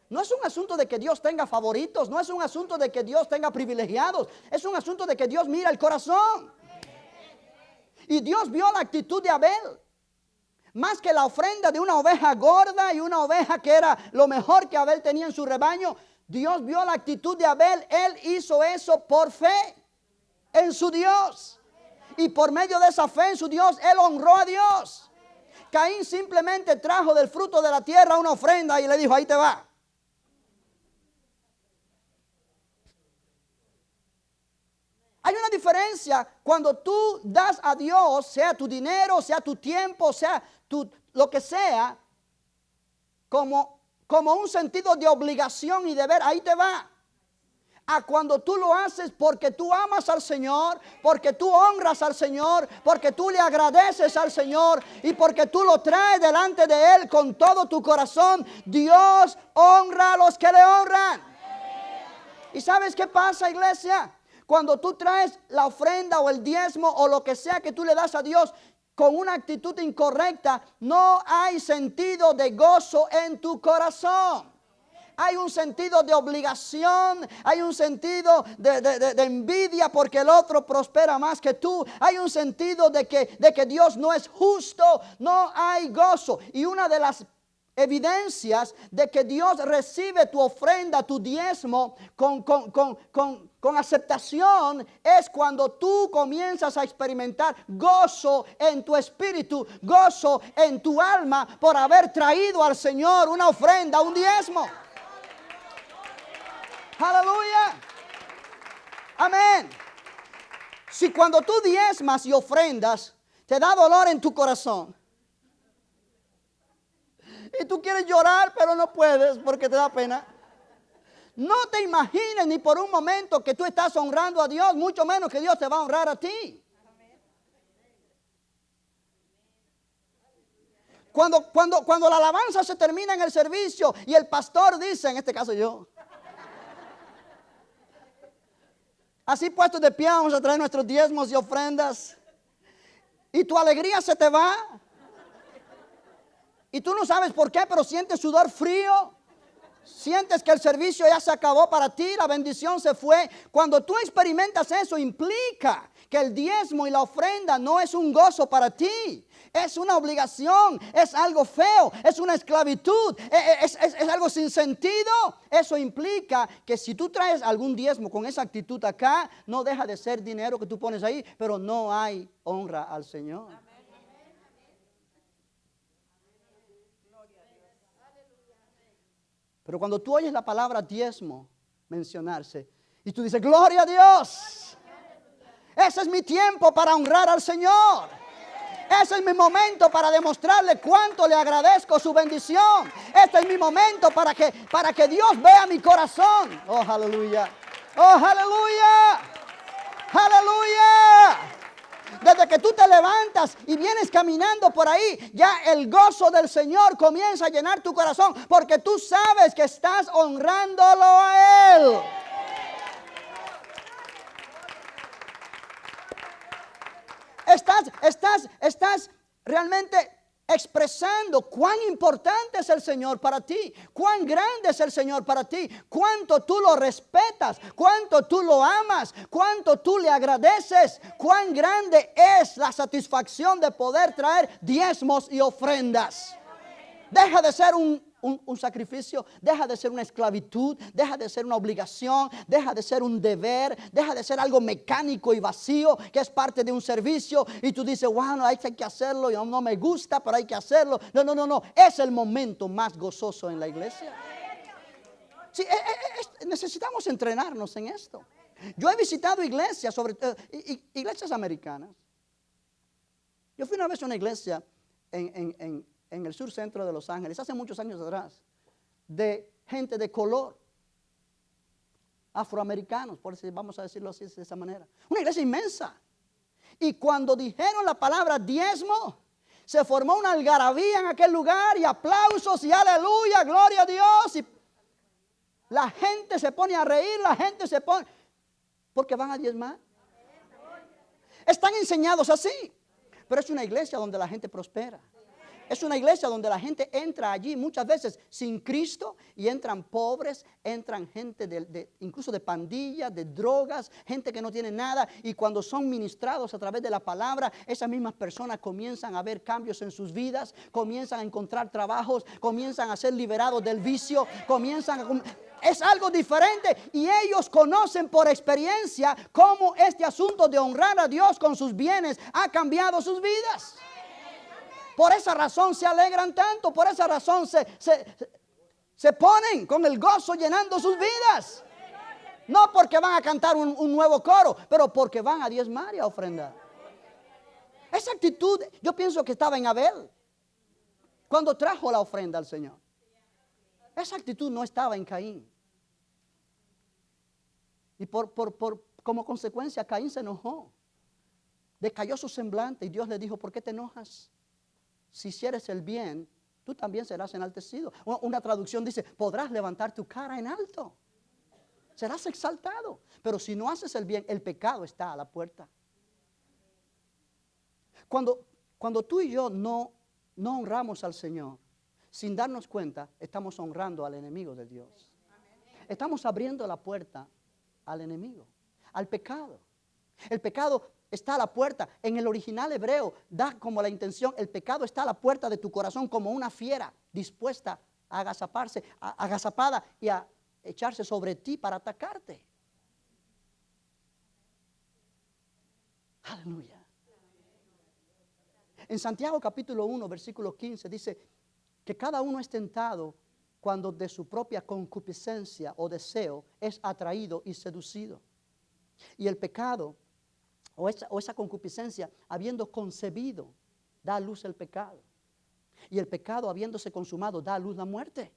No es un asunto de que Dios tenga favoritos, no es un asunto de que Dios tenga privilegiados, es un asunto de que Dios mira el corazón. Y Dios vio la actitud de Abel, más que la ofrenda de una oveja gorda y una oveja que era lo mejor que Abel tenía en su rebaño. Dios vio la actitud de Abel, él hizo eso por fe en su Dios. Y por medio de esa fe en su Dios, él honró a Dios. Caín simplemente trajo del fruto de la tierra una ofrenda y le dijo, ahí te va. Hay una diferencia cuando tú das a Dios, sea tu dinero, sea tu tiempo, sea lo que sea, como un sentido de obligación y deber, ahí te va. A cuando tú lo haces porque tú amas al Señor, porque tú honras al Señor, porque tú le agradeces al Señor y porque tú lo traes delante de Él con todo tu corazón. Dios honra a los que le honran. ¿Y sabes qué pasa, iglesia? Cuando tú traes la ofrenda o el diezmo o lo que sea que tú le das a Dios con una actitud incorrecta, no hay sentido de gozo en tu corazón. Hay un sentido de obligación, hay un sentido de envidia porque el otro prospera más que tú. Hay un sentido de que Dios no es justo, no hay gozo. Y una de las evidencias de que Dios recibe tu ofrenda, tu diezmo con aceptación es cuando tú comienzas a experimentar gozo en tu espíritu, gozo en tu alma por haber traído al Señor una ofrenda, un diezmo. Aleluya. Amén. Si cuando tú diezmas y ofrendas te da dolor en tu corazón y tú quieres llorar pero no puedes porque te da pena, no te imagines ni por un momento que tú estás honrando a Dios, mucho menos que Dios te va a honrar a ti. Cuando la alabanza se termina en el servicio y el pastor dice, en este caso yo, así puestos de pie vamos a traer nuestros diezmos y ofrendas, y tu alegría se te va. Y tú no sabes por qué, pero sientes sudor frío. Sientes que el servicio ya se acabó para ti, la bendición se fue. Cuando tú experimentas eso, implica que el diezmo y la ofrenda no es un gozo para ti. Es una obligación, es algo feo, es una esclavitud, es algo sin sentido. Eso implica que si tú traes algún diezmo con esa actitud acá, no deja de ser dinero que tú pones ahí, pero no hay honra al Señor. Pero cuando tú oyes la palabra diezmo mencionarse y tú dices, gloria a Dios, ese es mi tiempo para honrar al Señor. Ese es mi momento para demostrarle cuánto le agradezco su bendición. Este es mi momento para que Dios vea mi corazón. Oh, aleluya. Oh, aleluya. Aleluya. Desde que tú te levantas y vienes caminando por ahí, ya el gozo del Señor comienza a llenar tu corazón, porque tú sabes que estás honrándolo a Él. Estás realmente expresando cuán importante es el Señor para ti, cuán grande es el Señor para ti, cuánto tú lo respetas, cuánto tú lo amas, cuánto tú le agradeces, cuán grande es la satisfacción de poder traer diezmos y ofrendas. Deja de ser un sacrificio, deja de ser una esclavitud, deja de ser una obligación, deja de ser un deber, deja de ser algo mecánico y vacío que es parte de un servicio y tú dices, bueno, hay que hacerlo, y no me gusta, pero hay que hacerlo. No, es el momento más gozoso en la iglesia. Sí, necesitamos entrenarnos en esto. Yo he visitado iglesias, iglesias americanas. Yo fui una vez a una iglesia en el sur centro de Los Ángeles, hace muchos años atrás, de gente de color, afroamericanos, vamos a decirlo así de esa manera. Una iglesia inmensa. Y cuando dijeron la palabra diezmo, se formó una algarabía en aquel lugar y aplausos y aleluya, gloria a Dios. Y la gente se pone a reír, la gente se pone, porque van a diezmar. Están enseñados así, pero es una iglesia donde la gente prospera. Es una iglesia donde la gente entra allí muchas veces sin Cristo y entran pobres, entran gente incluso de pandillas, de drogas, gente que no tiene nada. Y cuando son ministrados a través de la palabra, esas mismas personas comienzan a ver cambios en sus vidas, comienzan a encontrar trabajos, comienzan a ser liberados del vicio, es algo diferente y ellos conocen por experiencia cómo este asunto de honrar a Dios con sus bienes ha cambiado sus vidas. Por esa razón se alegran tanto, por esa razón se ponen con el gozo llenando sus vidas. No porque van a cantar un nuevo coro, pero porque van a diezmar y a ofrendar. Esa actitud yo pienso que estaba en Abel, cuando trajo la ofrenda al Señor. Esa actitud no estaba en Caín. Y como consecuencia Caín se enojó, decayó su semblante y Dios le dijo, ¿por qué te enojas? Si hicieres el bien, tú también serás enaltecido. Una traducción dice, podrás levantar tu cara en alto. Serás exaltado. Pero si no haces el bien, el pecado está a la puerta. Cuando tú y yo no honramos al Señor, sin darnos cuenta, estamos honrando al enemigo de Dios. Estamos abriendo la puerta al enemigo, al pecado. El pecado está a la puerta. En el original hebreo da como la intención, el pecado está a la puerta de tu corazón como una fiera dispuesta a agazapada y a echarse sobre ti para atacarte. Aleluya. En Santiago capítulo 1 versículo 15 dice que cada uno es tentado cuando de su propia concupiscencia o deseo es atraído y seducido. Y el pecado o esa concupiscencia, habiendo concebido, da a luz el pecado. Y el pecado, habiéndose consumado, da a luz la muerte.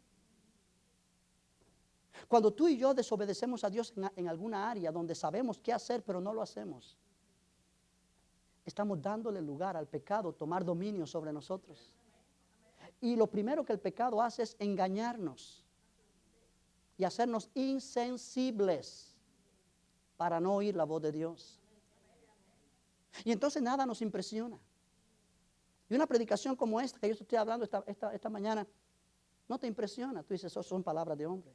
Cuando tú y yo desobedecemos a Dios en alguna área donde sabemos qué hacer, pero no lo hacemos, estamos dándole lugar al pecado tomar dominio sobre nosotros. Y lo primero que el pecado hace es engañarnos y hacernos insensibles para no oír la voz de Dios. Y entonces nada nos impresiona. Y una predicación como esta que yo estoy hablando esta mañana, no te impresiona. Tú dices, eso son palabras de hombre.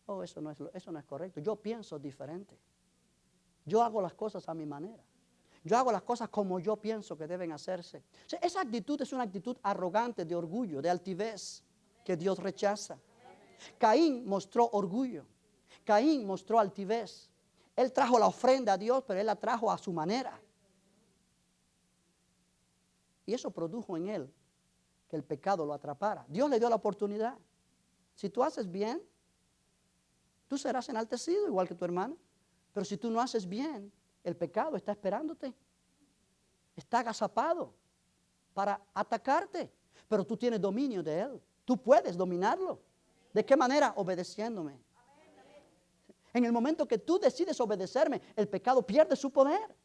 Oh, eso no es correcto. Yo pienso diferente. Yo hago las cosas a mi manera. Yo hago las cosas como yo pienso que deben hacerse. O sea, esa actitud es una actitud arrogante, de orgullo, de altivez, que Dios rechaza. Caín mostró orgullo. Caín mostró altivez. Él trajo la ofrenda a Dios, pero él la trajo a su manera. Y eso produjo en él que el pecado lo atrapara. Dios le dio la oportunidad. Si tú haces bien, tú serás enaltecido igual que tu hermano. Pero si tú no haces bien, el pecado está esperándote. Está agazapado para atacarte. Pero tú tienes dominio de él. Tú puedes dominarlo. ¿De qué manera? Obedeciéndome. En el momento que tú decides obedecerme, el pecado pierde su poder.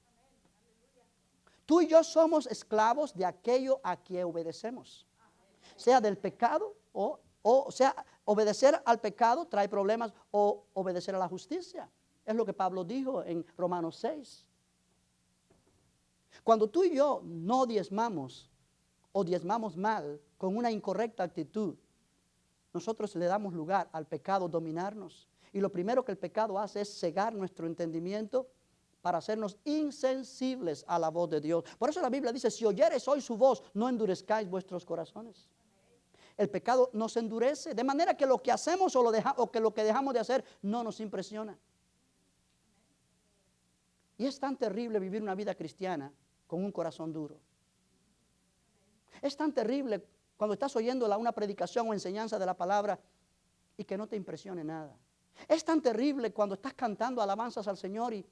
Tú y yo somos esclavos de aquello a que obedecemos. Sea del pecado o sea, obedecer al pecado trae problemas o obedecer a la justicia. Es lo que Pablo dijo en Romanos 6. Cuando tú y yo no diezmamos o diezmamos mal con una incorrecta actitud, nosotros le damos lugar al pecado dominarnos. Y lo primero que el pecado hace es cegar nuestro entendimiento para hacernos insensibles a la voz de Dios. Por eso la Biblia dice, si oyeres hoy su voz, no endurezcáis vuestros corazones. El pecado nos endurece, de manera que lo que hacemos o que lo que dejamos de hacer no nos impresiona. Y es tan terrible vivir una vida cristiana con un corazón duro. Es tan terrible cuando estás oyendo una predicación o enseñanza de la palabra y que no te impresione nada. Es tan terrible cuando estás cantando alabanzas al Señor y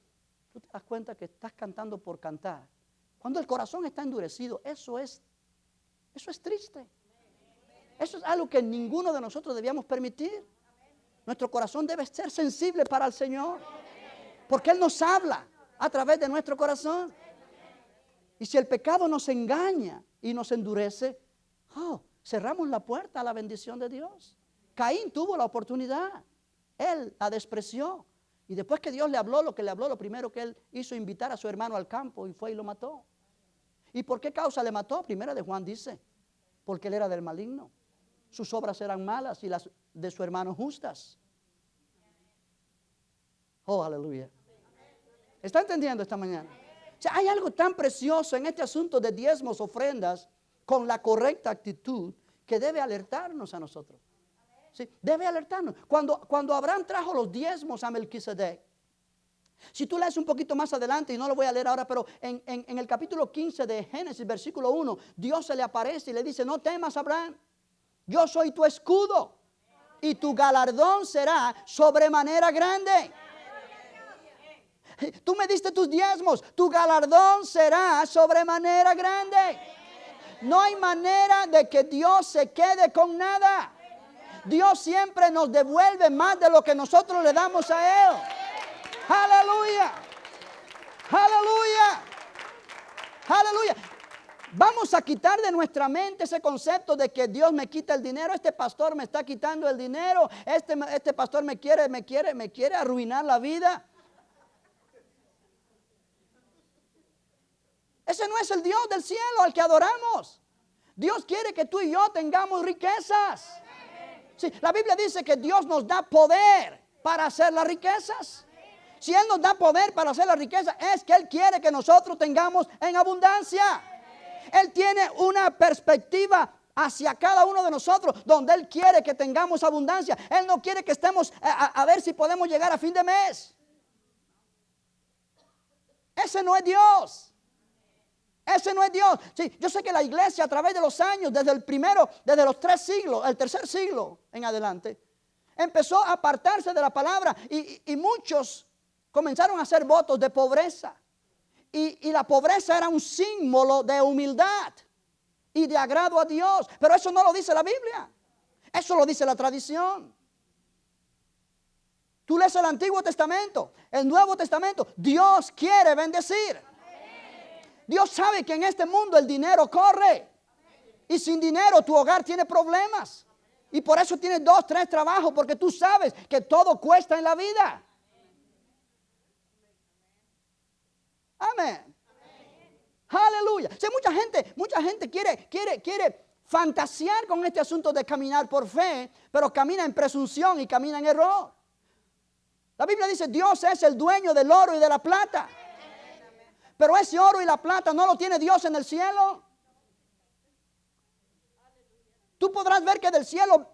tú te das cuenta que estás cantando por cantar. Cuando el corazón está endurecido, eso es triste. Eso es algo que ninguno de nosotros debíamos permitir. Nuestro corazón debe ser sensible para el Señor, porque Él nos habla a través de nuestro corazón. Y si el pecado nos engaña y nos endurece, cerramos la puerta a la bendición de Dios. Caín tuvo la oportunidad, él la despreció. Y después que Dios le habló, lo primero que él hizo invitar a su hermano al campo y fue y lo mató. ¿Y por qué causa le mató? Primera de Juan dice, porque él era del maligno. Sus obras eran malas y las de su hermano justas. Oh, aleluya. ¿Está entendiendo esta mañana? O sea, hay algo tan precioso en este asunto de diezmos, ofrendas, con la correcta actitud, que debe alertarnos a nosotros. ¿Sí? Debe alertarnos. Cuando Abraham trajo los diezmos a Melquisedec, si tú lees un poquito más adelante, y no lo voy a leer ahora, pero en el capítulo 15 de Génesis, versículo 1, Dios se le aparece y le dice, no temas, Abraham, yo soy tu escudo y tu galardón será sobremanera grande. Tú me diste tus diezmos, tu galardón será sobremanera grande. No hay manera de que Dios se quede con nada. Dios siempre nos devuelve más de lo que nosotros le damos a Él. Aleluya. Aleluya. Aleluya. Vamos a quitar de nuestra mente ese concepto de que Dios me quita el dinero. Este pastor me está quitando el dinero. Este pastor me quiere arruinar la vida. Ese no es el Dios del cielo al que adoramos. Dios quiere que tú y yo tengamos riquezas. Sí, la Biblia dice que Dios nos da poder para hacer las riquezas. Si Él nos da poder para hacer las riquezas, es que Él quiere que nosotros tengamos en abundancia. Él tiene una perspectiva hacia cada uno de nosotros donde Él quiere que tengamos abundancia. Él no quiere que estemos a ver si podemos llegar a fin de mes. Ese no es Dios. Ese no es Dios. Sí, yo sé que la iglesia a través de los años, desde los 3 siglos, el tercer siglo en adelante, empezó a apartarse de la palabra y muchos comenzaron a hacer votos de pobreza. Y la pobreza era un símbolo de humildad y de agrado a Dios. Pero eso no lo dice la Biblia. Eso lo dice la tradición. Tú lees el Antiguo Testamento, el Nuevo Testamento. Dios quiere bendecir. Dios sabe que en este mundo el dinero corre. Y sin dinero tu hogar tiene problemas. Y por eso tienes 2, 3 trabajos, porque tú sabes que todo cuesta en la vida. Amén. Aleluya. O sea, mucha gente quiere fantasear con este asunto de caminar por fe, pero camina en presunción y camina en error. La Biblia dice, Dios es el dueño del oro y de la plata. Pero ese oro y la plata no lo tiene Dios en el cielo. Tú podrás ver que del cielo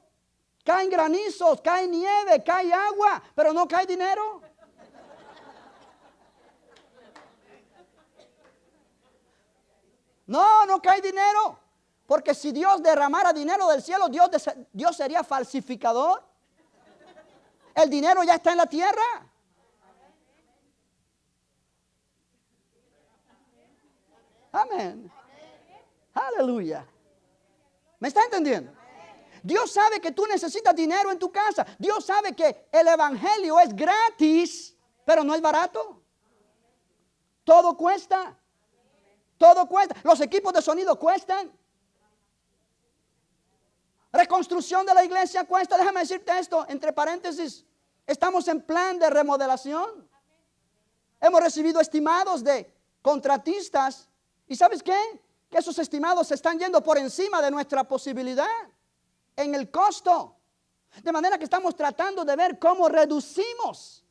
caen granizos, cae nieve, cae agua, pero no cae dinero. No cae dinero. Porque si Dios derramara dinero del cielo, Dios sería falsificador. El dinero ya está en la tierra. Amén. Aleluya. ¿Me está entendiendo? Dios sabe que tú necesitas dinero en tu casa. Dios sabe que el evangelio es gratis, pero no es barato. Todo cuesta. Todo cuesta. Los equipos de sonido cuestan. Reconstrucción de la iglesia cuesta. Déjame decirte esto, entre paréntesis. Estamos en plan de remodelación. Hemos recibido estimados de contratistas. ¿Y sabes qué? Que esos estimados se están yendo por encima de nuestra posibilidad en el costo. De manera que estamos tratando de ver cómo reducimos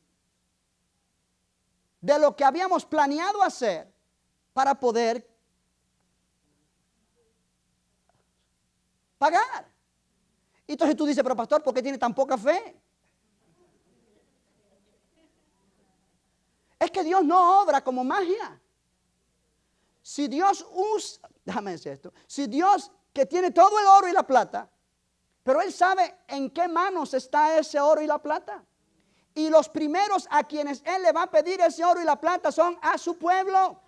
de lo que habíamos planeado hacer para poder pagar. Y entonces tú dices, pero pastor, ¿por qué tiene tan poca fe? Es que Dios no obra como magia. Si Dios usa, déjame decir esto, si Dios que tiene todo el oro y la plata, pero Él sabe en qué manos está ese oro y la plata. Y los primeros a quienes Él le va a pedir ese oro y la plata son a su pueblo.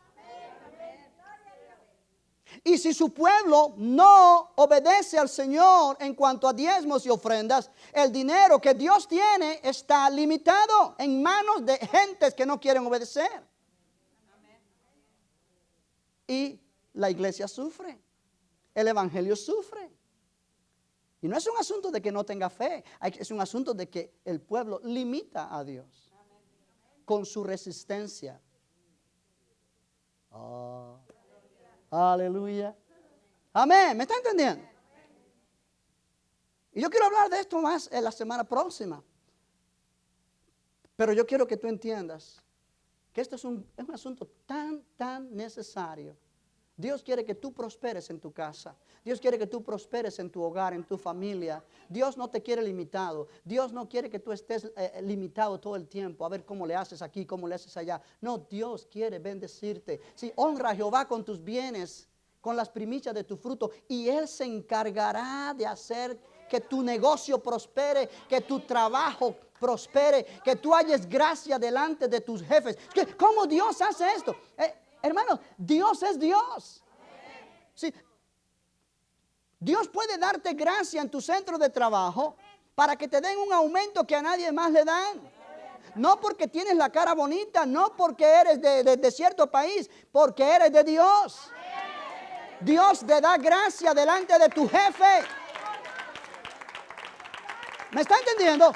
Y si su pueblo no obedece al Señor en cuanto a diezmos y ofrendas, el dinero que Dios tiene está limitado en manos de gentes que no quieren obedecer. Y la iglesia sufre, el evangelio sufre. Y no es un asunto de que no tenga fe, es un asunto de que el pueblo limita a Dios con su resistencia. Oh. Aleluya. Amén. ¿Me está entendiendo? Y yo quiero hablar de esto más en la semana próxima. Pero yo quiero que tú entiendas que esto es un asunto tan necesario. Dios quiere que tú prosperes en tu casa. Dios quiere que tú prosperes en tu hogar, en tu familia. Dios no te quiere limitado. Dios no quiere que tú estés limitado todo el tiempo. A ver cómo le haces aquí, cómo le haces allá. No, Dios quiere bendecirte. Sí, honra a Jehová con tus bienes, con las primicias de tu fruto. Y Él se encargará de hacer que tu negocio prospere, que tu trabajo prospere, que tú halles gracia delante de tus jefes. ¿Cómo Dios hace esto? Hermanos, Dios es Dios. Sí. Dios puede darte gracia en tu centro de trabajo para que te den un aumento que a nadie más le dan. No porque tienes la cara bonita, no porque eres de cierto país, porque eres de Dios. Dios te da gracia delante de tu jefe. ¿Me está entendiendo?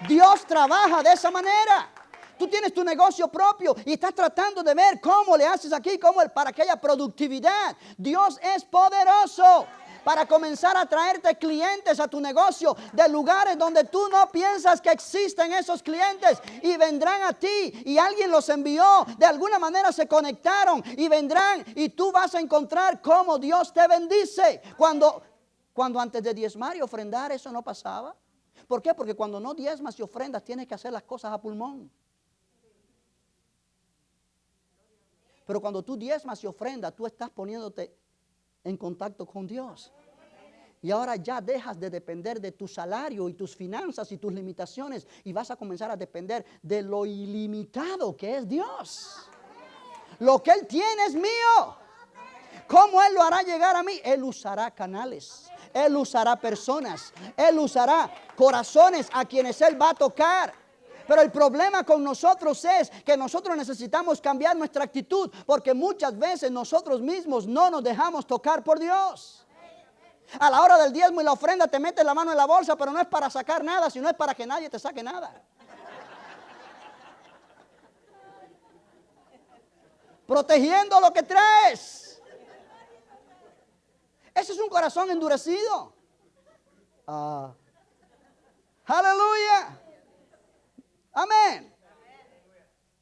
Dios trabaja de esa manera. Tú tienes tu negocio propio y estás tratando de ver cómo le haces aquí, para que haya productividad. Dios es poderoso para comenzar a traerte clientes a tu negocio de lugares donde tú no piensas que existen esos clientes, y vendrán a ti, y alguien los envió, de alguna manera se conectaron y vendrán, y tú vas a encontrar cómo Dios te bendice. Cuando antes de diezmar y ofrendar eso no pasaba. ¿Por qué? Porque cuando no diezmas y ofrendas tienes que hacer las cosas a pulmón. Pero cuando tú diezmas y ofrendas, tú estás poniéndote en contacto con Dios. Y ahora ya dejas de depender de tu salario y tus finanzas y tus limitaciones, y vas a comenzar a depender de lo ilimitado que es Dios. Lo que Él tiene es mío. ¿Cómo Él lo hará llegar a mí? Él usará canales, Él usará personas, Él usará corazones a quienes Él va a tocar. Pero el problema con nosotros es que nosotros necesitamos cambiar nuestra actitud, porque muchas veces nosotros mismos no nos dejamos tocar por Dios. A la hora del diezmo y la ofrenda te metes la mano en la bolsa, pero no es para sacar nada, sino es para que nadie te saque nada. Protegiendo lo que traes. Ese es un corazón endurecido. Aleluya. Amén.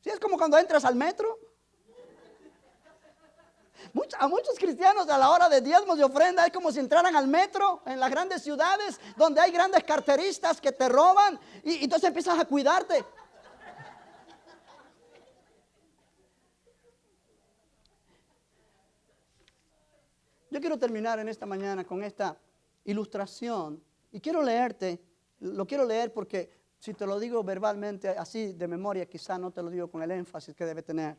Si es como cuando entras al metro. A muchos cristianos a la hora de diezmos y ofrenda es como si entraran al metro en las grandes ciudades donde hay grandes carteristas que te roban y entonces empiezas a cuidarte. Yo quiero terminar en esta mañana con esta ilustración y quiero leerte, lo quiero leer porque si te lo digo verbalmente así de memoria quizá no te lo digo con el énfasis que debe tener.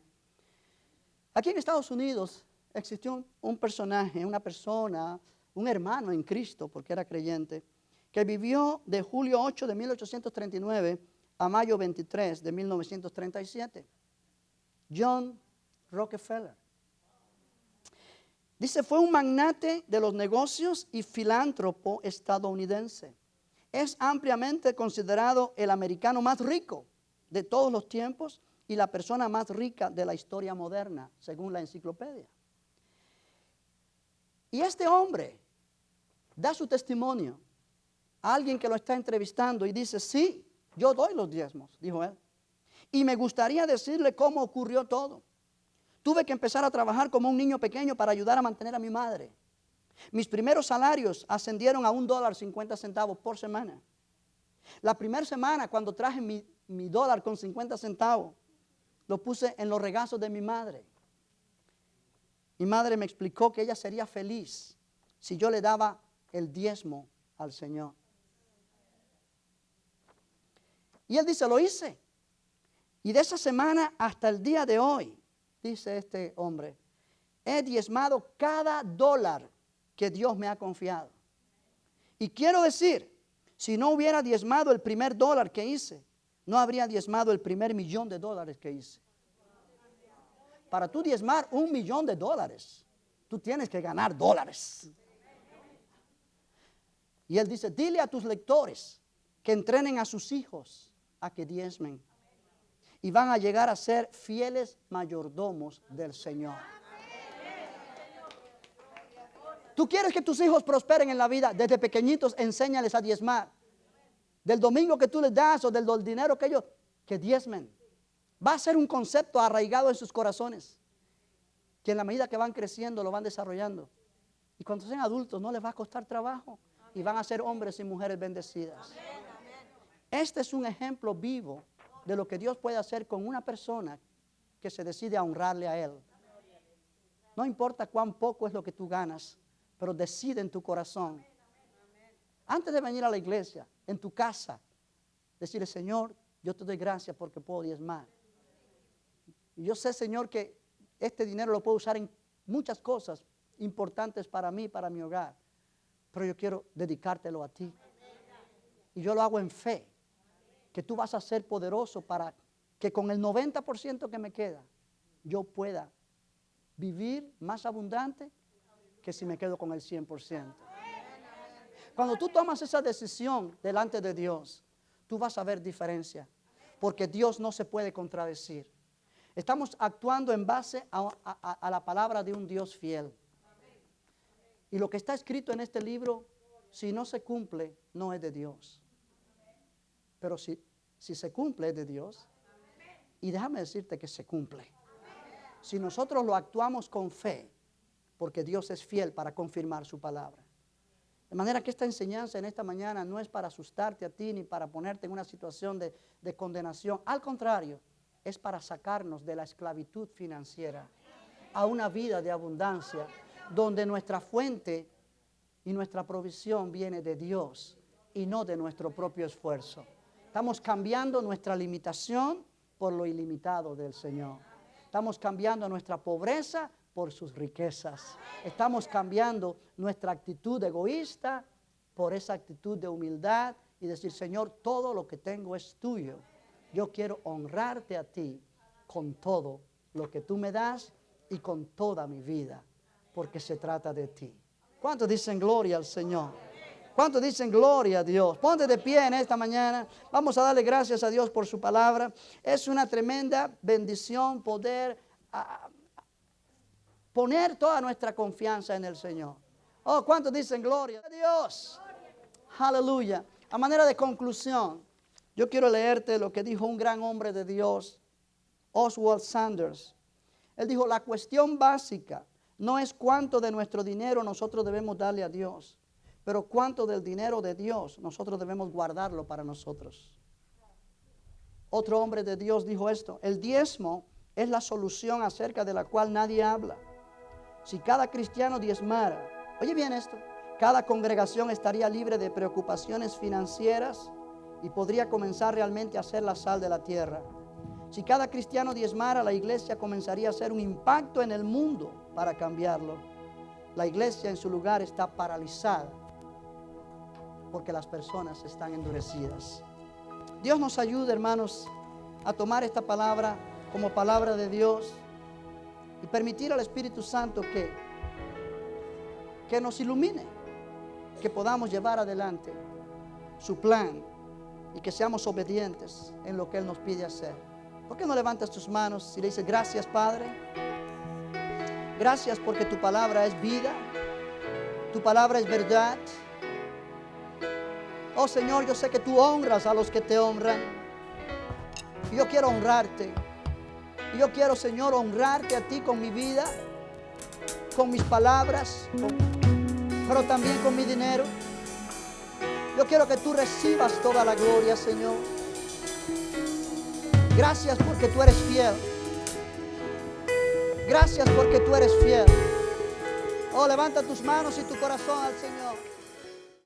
Aquí en Estados Unidos existió un personaje, una persona, un hermano en Cristo, porque era creyente, que vivió de julio 8 de 1839 a mayo 23 de 1937. John Rockefeller. Dice, fue un magnate de los negocios y filántropo estadounidense. Es ampliamente considerado el americano más rico de todos los tiempos y la persona más rica de la historia moderna, según la enciclopedia. Y este hombre da su testimonio a alguien que lo está entrevistando y dice, sí, yo doy los diezmos, dijo él. Y me gustaría decirle cómo ocurrió todo. Tuve que empezar a trabajar como un niño pequeño para ayudar a mantener a mi madre. Mis primeros salarios ascendieron a $1.50 por semana. La primera semana cuando traje mi $1.50, lo puse en los regazos de mi madre. Mi madre me explicó que ella sería feliz si yo le daba el diezmo al Señor. Y él dice, lo hice. Y de esa semana hasta el día de hoy, dice este hombre, he diezmado cada dólar que Dios me ha confiado. Y quiero decir, si no hubiera diezmado el primer dólar que hice, no habría diezmado el primer $1.000.000 que hice. Para tú diezmar $1.000.000, tú tienes que ganar dólares. Y él dice, dile a tus lectores que entrenen a sus hijos a que diezmen. Y van a llegar a ser fieles mayordomos del Señor. Tú quieres que tus hijos prosperen en la vida, desde pequeñitos enséñales a diezmar. Del domingo que tú les das o del dinero que ellos, que diezmen. Va a ser un concepto arraigado en sus corazones, que en la medida que van creciendo lo van desarrollando. Y cuando sean adultos no les va a costar trabajo y van a ser hombres y mujeres bendecidas. Este es un ejemplo vivo de lo que Dios puede hacer con una persona que se decide a honrarle a Él. No importa cuán poco es lo que tú ganas, pero decide en tu corazón. Antes de venir a la iglesia, en tu casa, decirle, Señor, yo te doy gracias porque puedo diezmar. Y yo sé, Señor, que este dinero lo puedo usar en muchas cosas importantes para mí, para mi hogar. Pero yo quiero dedicártelo a ti. Y yo lo hago en fe, que tú vas a ser poderoso para que con el 90% que me queda, yo pueda vivir más abundante que si me quedo con el 100%. Cuando tú tomas esa decisión delante de Dios, tú vas a ver diferencia, porque Dios no se puede contradecir. Estamos actuando en base a la palabra de un Dios fiel. Y lo que está escrito en este libro, si no se cumple, no es de Dios. Pero si se cumple, es de Dios. Y déjame decirte que se cumple. Si nosotros lo actuamos con fe, porque Dios es fiel para confirmar su palabra. De manera que esta enseñanza en esta mañana no es para asustarte a ti ni para ponerte en una situación de condenación. Al contrario, es para sacarnos de la esclavitud financiera a una vida de abundancia, donde nuestra fuente y nuestra provisión viene de Dios y no de nuestro propio esfuerzo. Estamos cambiando nuestra limitación por lo ilimitado del Señor. Estamos cambiando nuestra pobreza por sus riquezas. Estamos cambiando nuestra actitud egoísta por esa actitud de humildad y decir, Señor, todo lo que tengo es tuyo. Yo quiero honrarte a ti con todo lo que tú me das y con toda mi vida, porque se trata de ti. ¿Cuántos dicen gloria al Señor? ¿Cuántos dicen gloria a Dios? Ponte de pie en esta mañana. Vamos a darle gracias a Dios por su palabra. Es una tremenda bendición poder poner toda nuestra confianza en el Señor. Oh, ¿cuántos dicen gloria a Dios? Aleluya. A manera de conclusión, yo quiero leerte lo que dijo un gran hombre de Dios, Oswald Sanders. Él dijo, la cuestión básica no es cuánto de nuestro dinero nosotros debemos darle a Dios, pero cuánto del dinero de Dios nosotros debemos guardarlo para nosotros. Otro hombre de Dios dijo esto, el diezmo es la solución acerca de la cual nadie habla. Si cada cristiano diezmara, oye bien esto, cada congregación estaría libre de preocupaciones financieras y podría comenzar realmente a ser la sal de la tierra. Si cada cristiano diezmara, la iglesia comenzaría a hacer un impacto en el mundo para cambiarlo. La iglesia en su lugar está paralizada porque las personas están endurecidas. Dios nos ayude, hermanos, a tomar esta palabra como palabra de Dios y permitir al Espíritu Santo que nos ilumine, que podamos llevar adelante su plan y que seamos obedientes en lo que Él nos pide hacer. ¿Por qué no levantas tus manos y le dices, gracias, Padre? Gracias porque tu palabra es vida, tu palabra es verdad. Oh Señor, yo sé que tú honras a los que te honran. Y yo quiero honrarte. Y yo quiero, Señor, honrarte a ti con mi vida, con mis palabras, pero también con mi dinero. Yo quiero que tú recibas toda la gloria, Señor. Gracias porque tú eres fiel. Gracias porque tú eres fiel. Oh, levanta tus manos y tu corazón al Señor.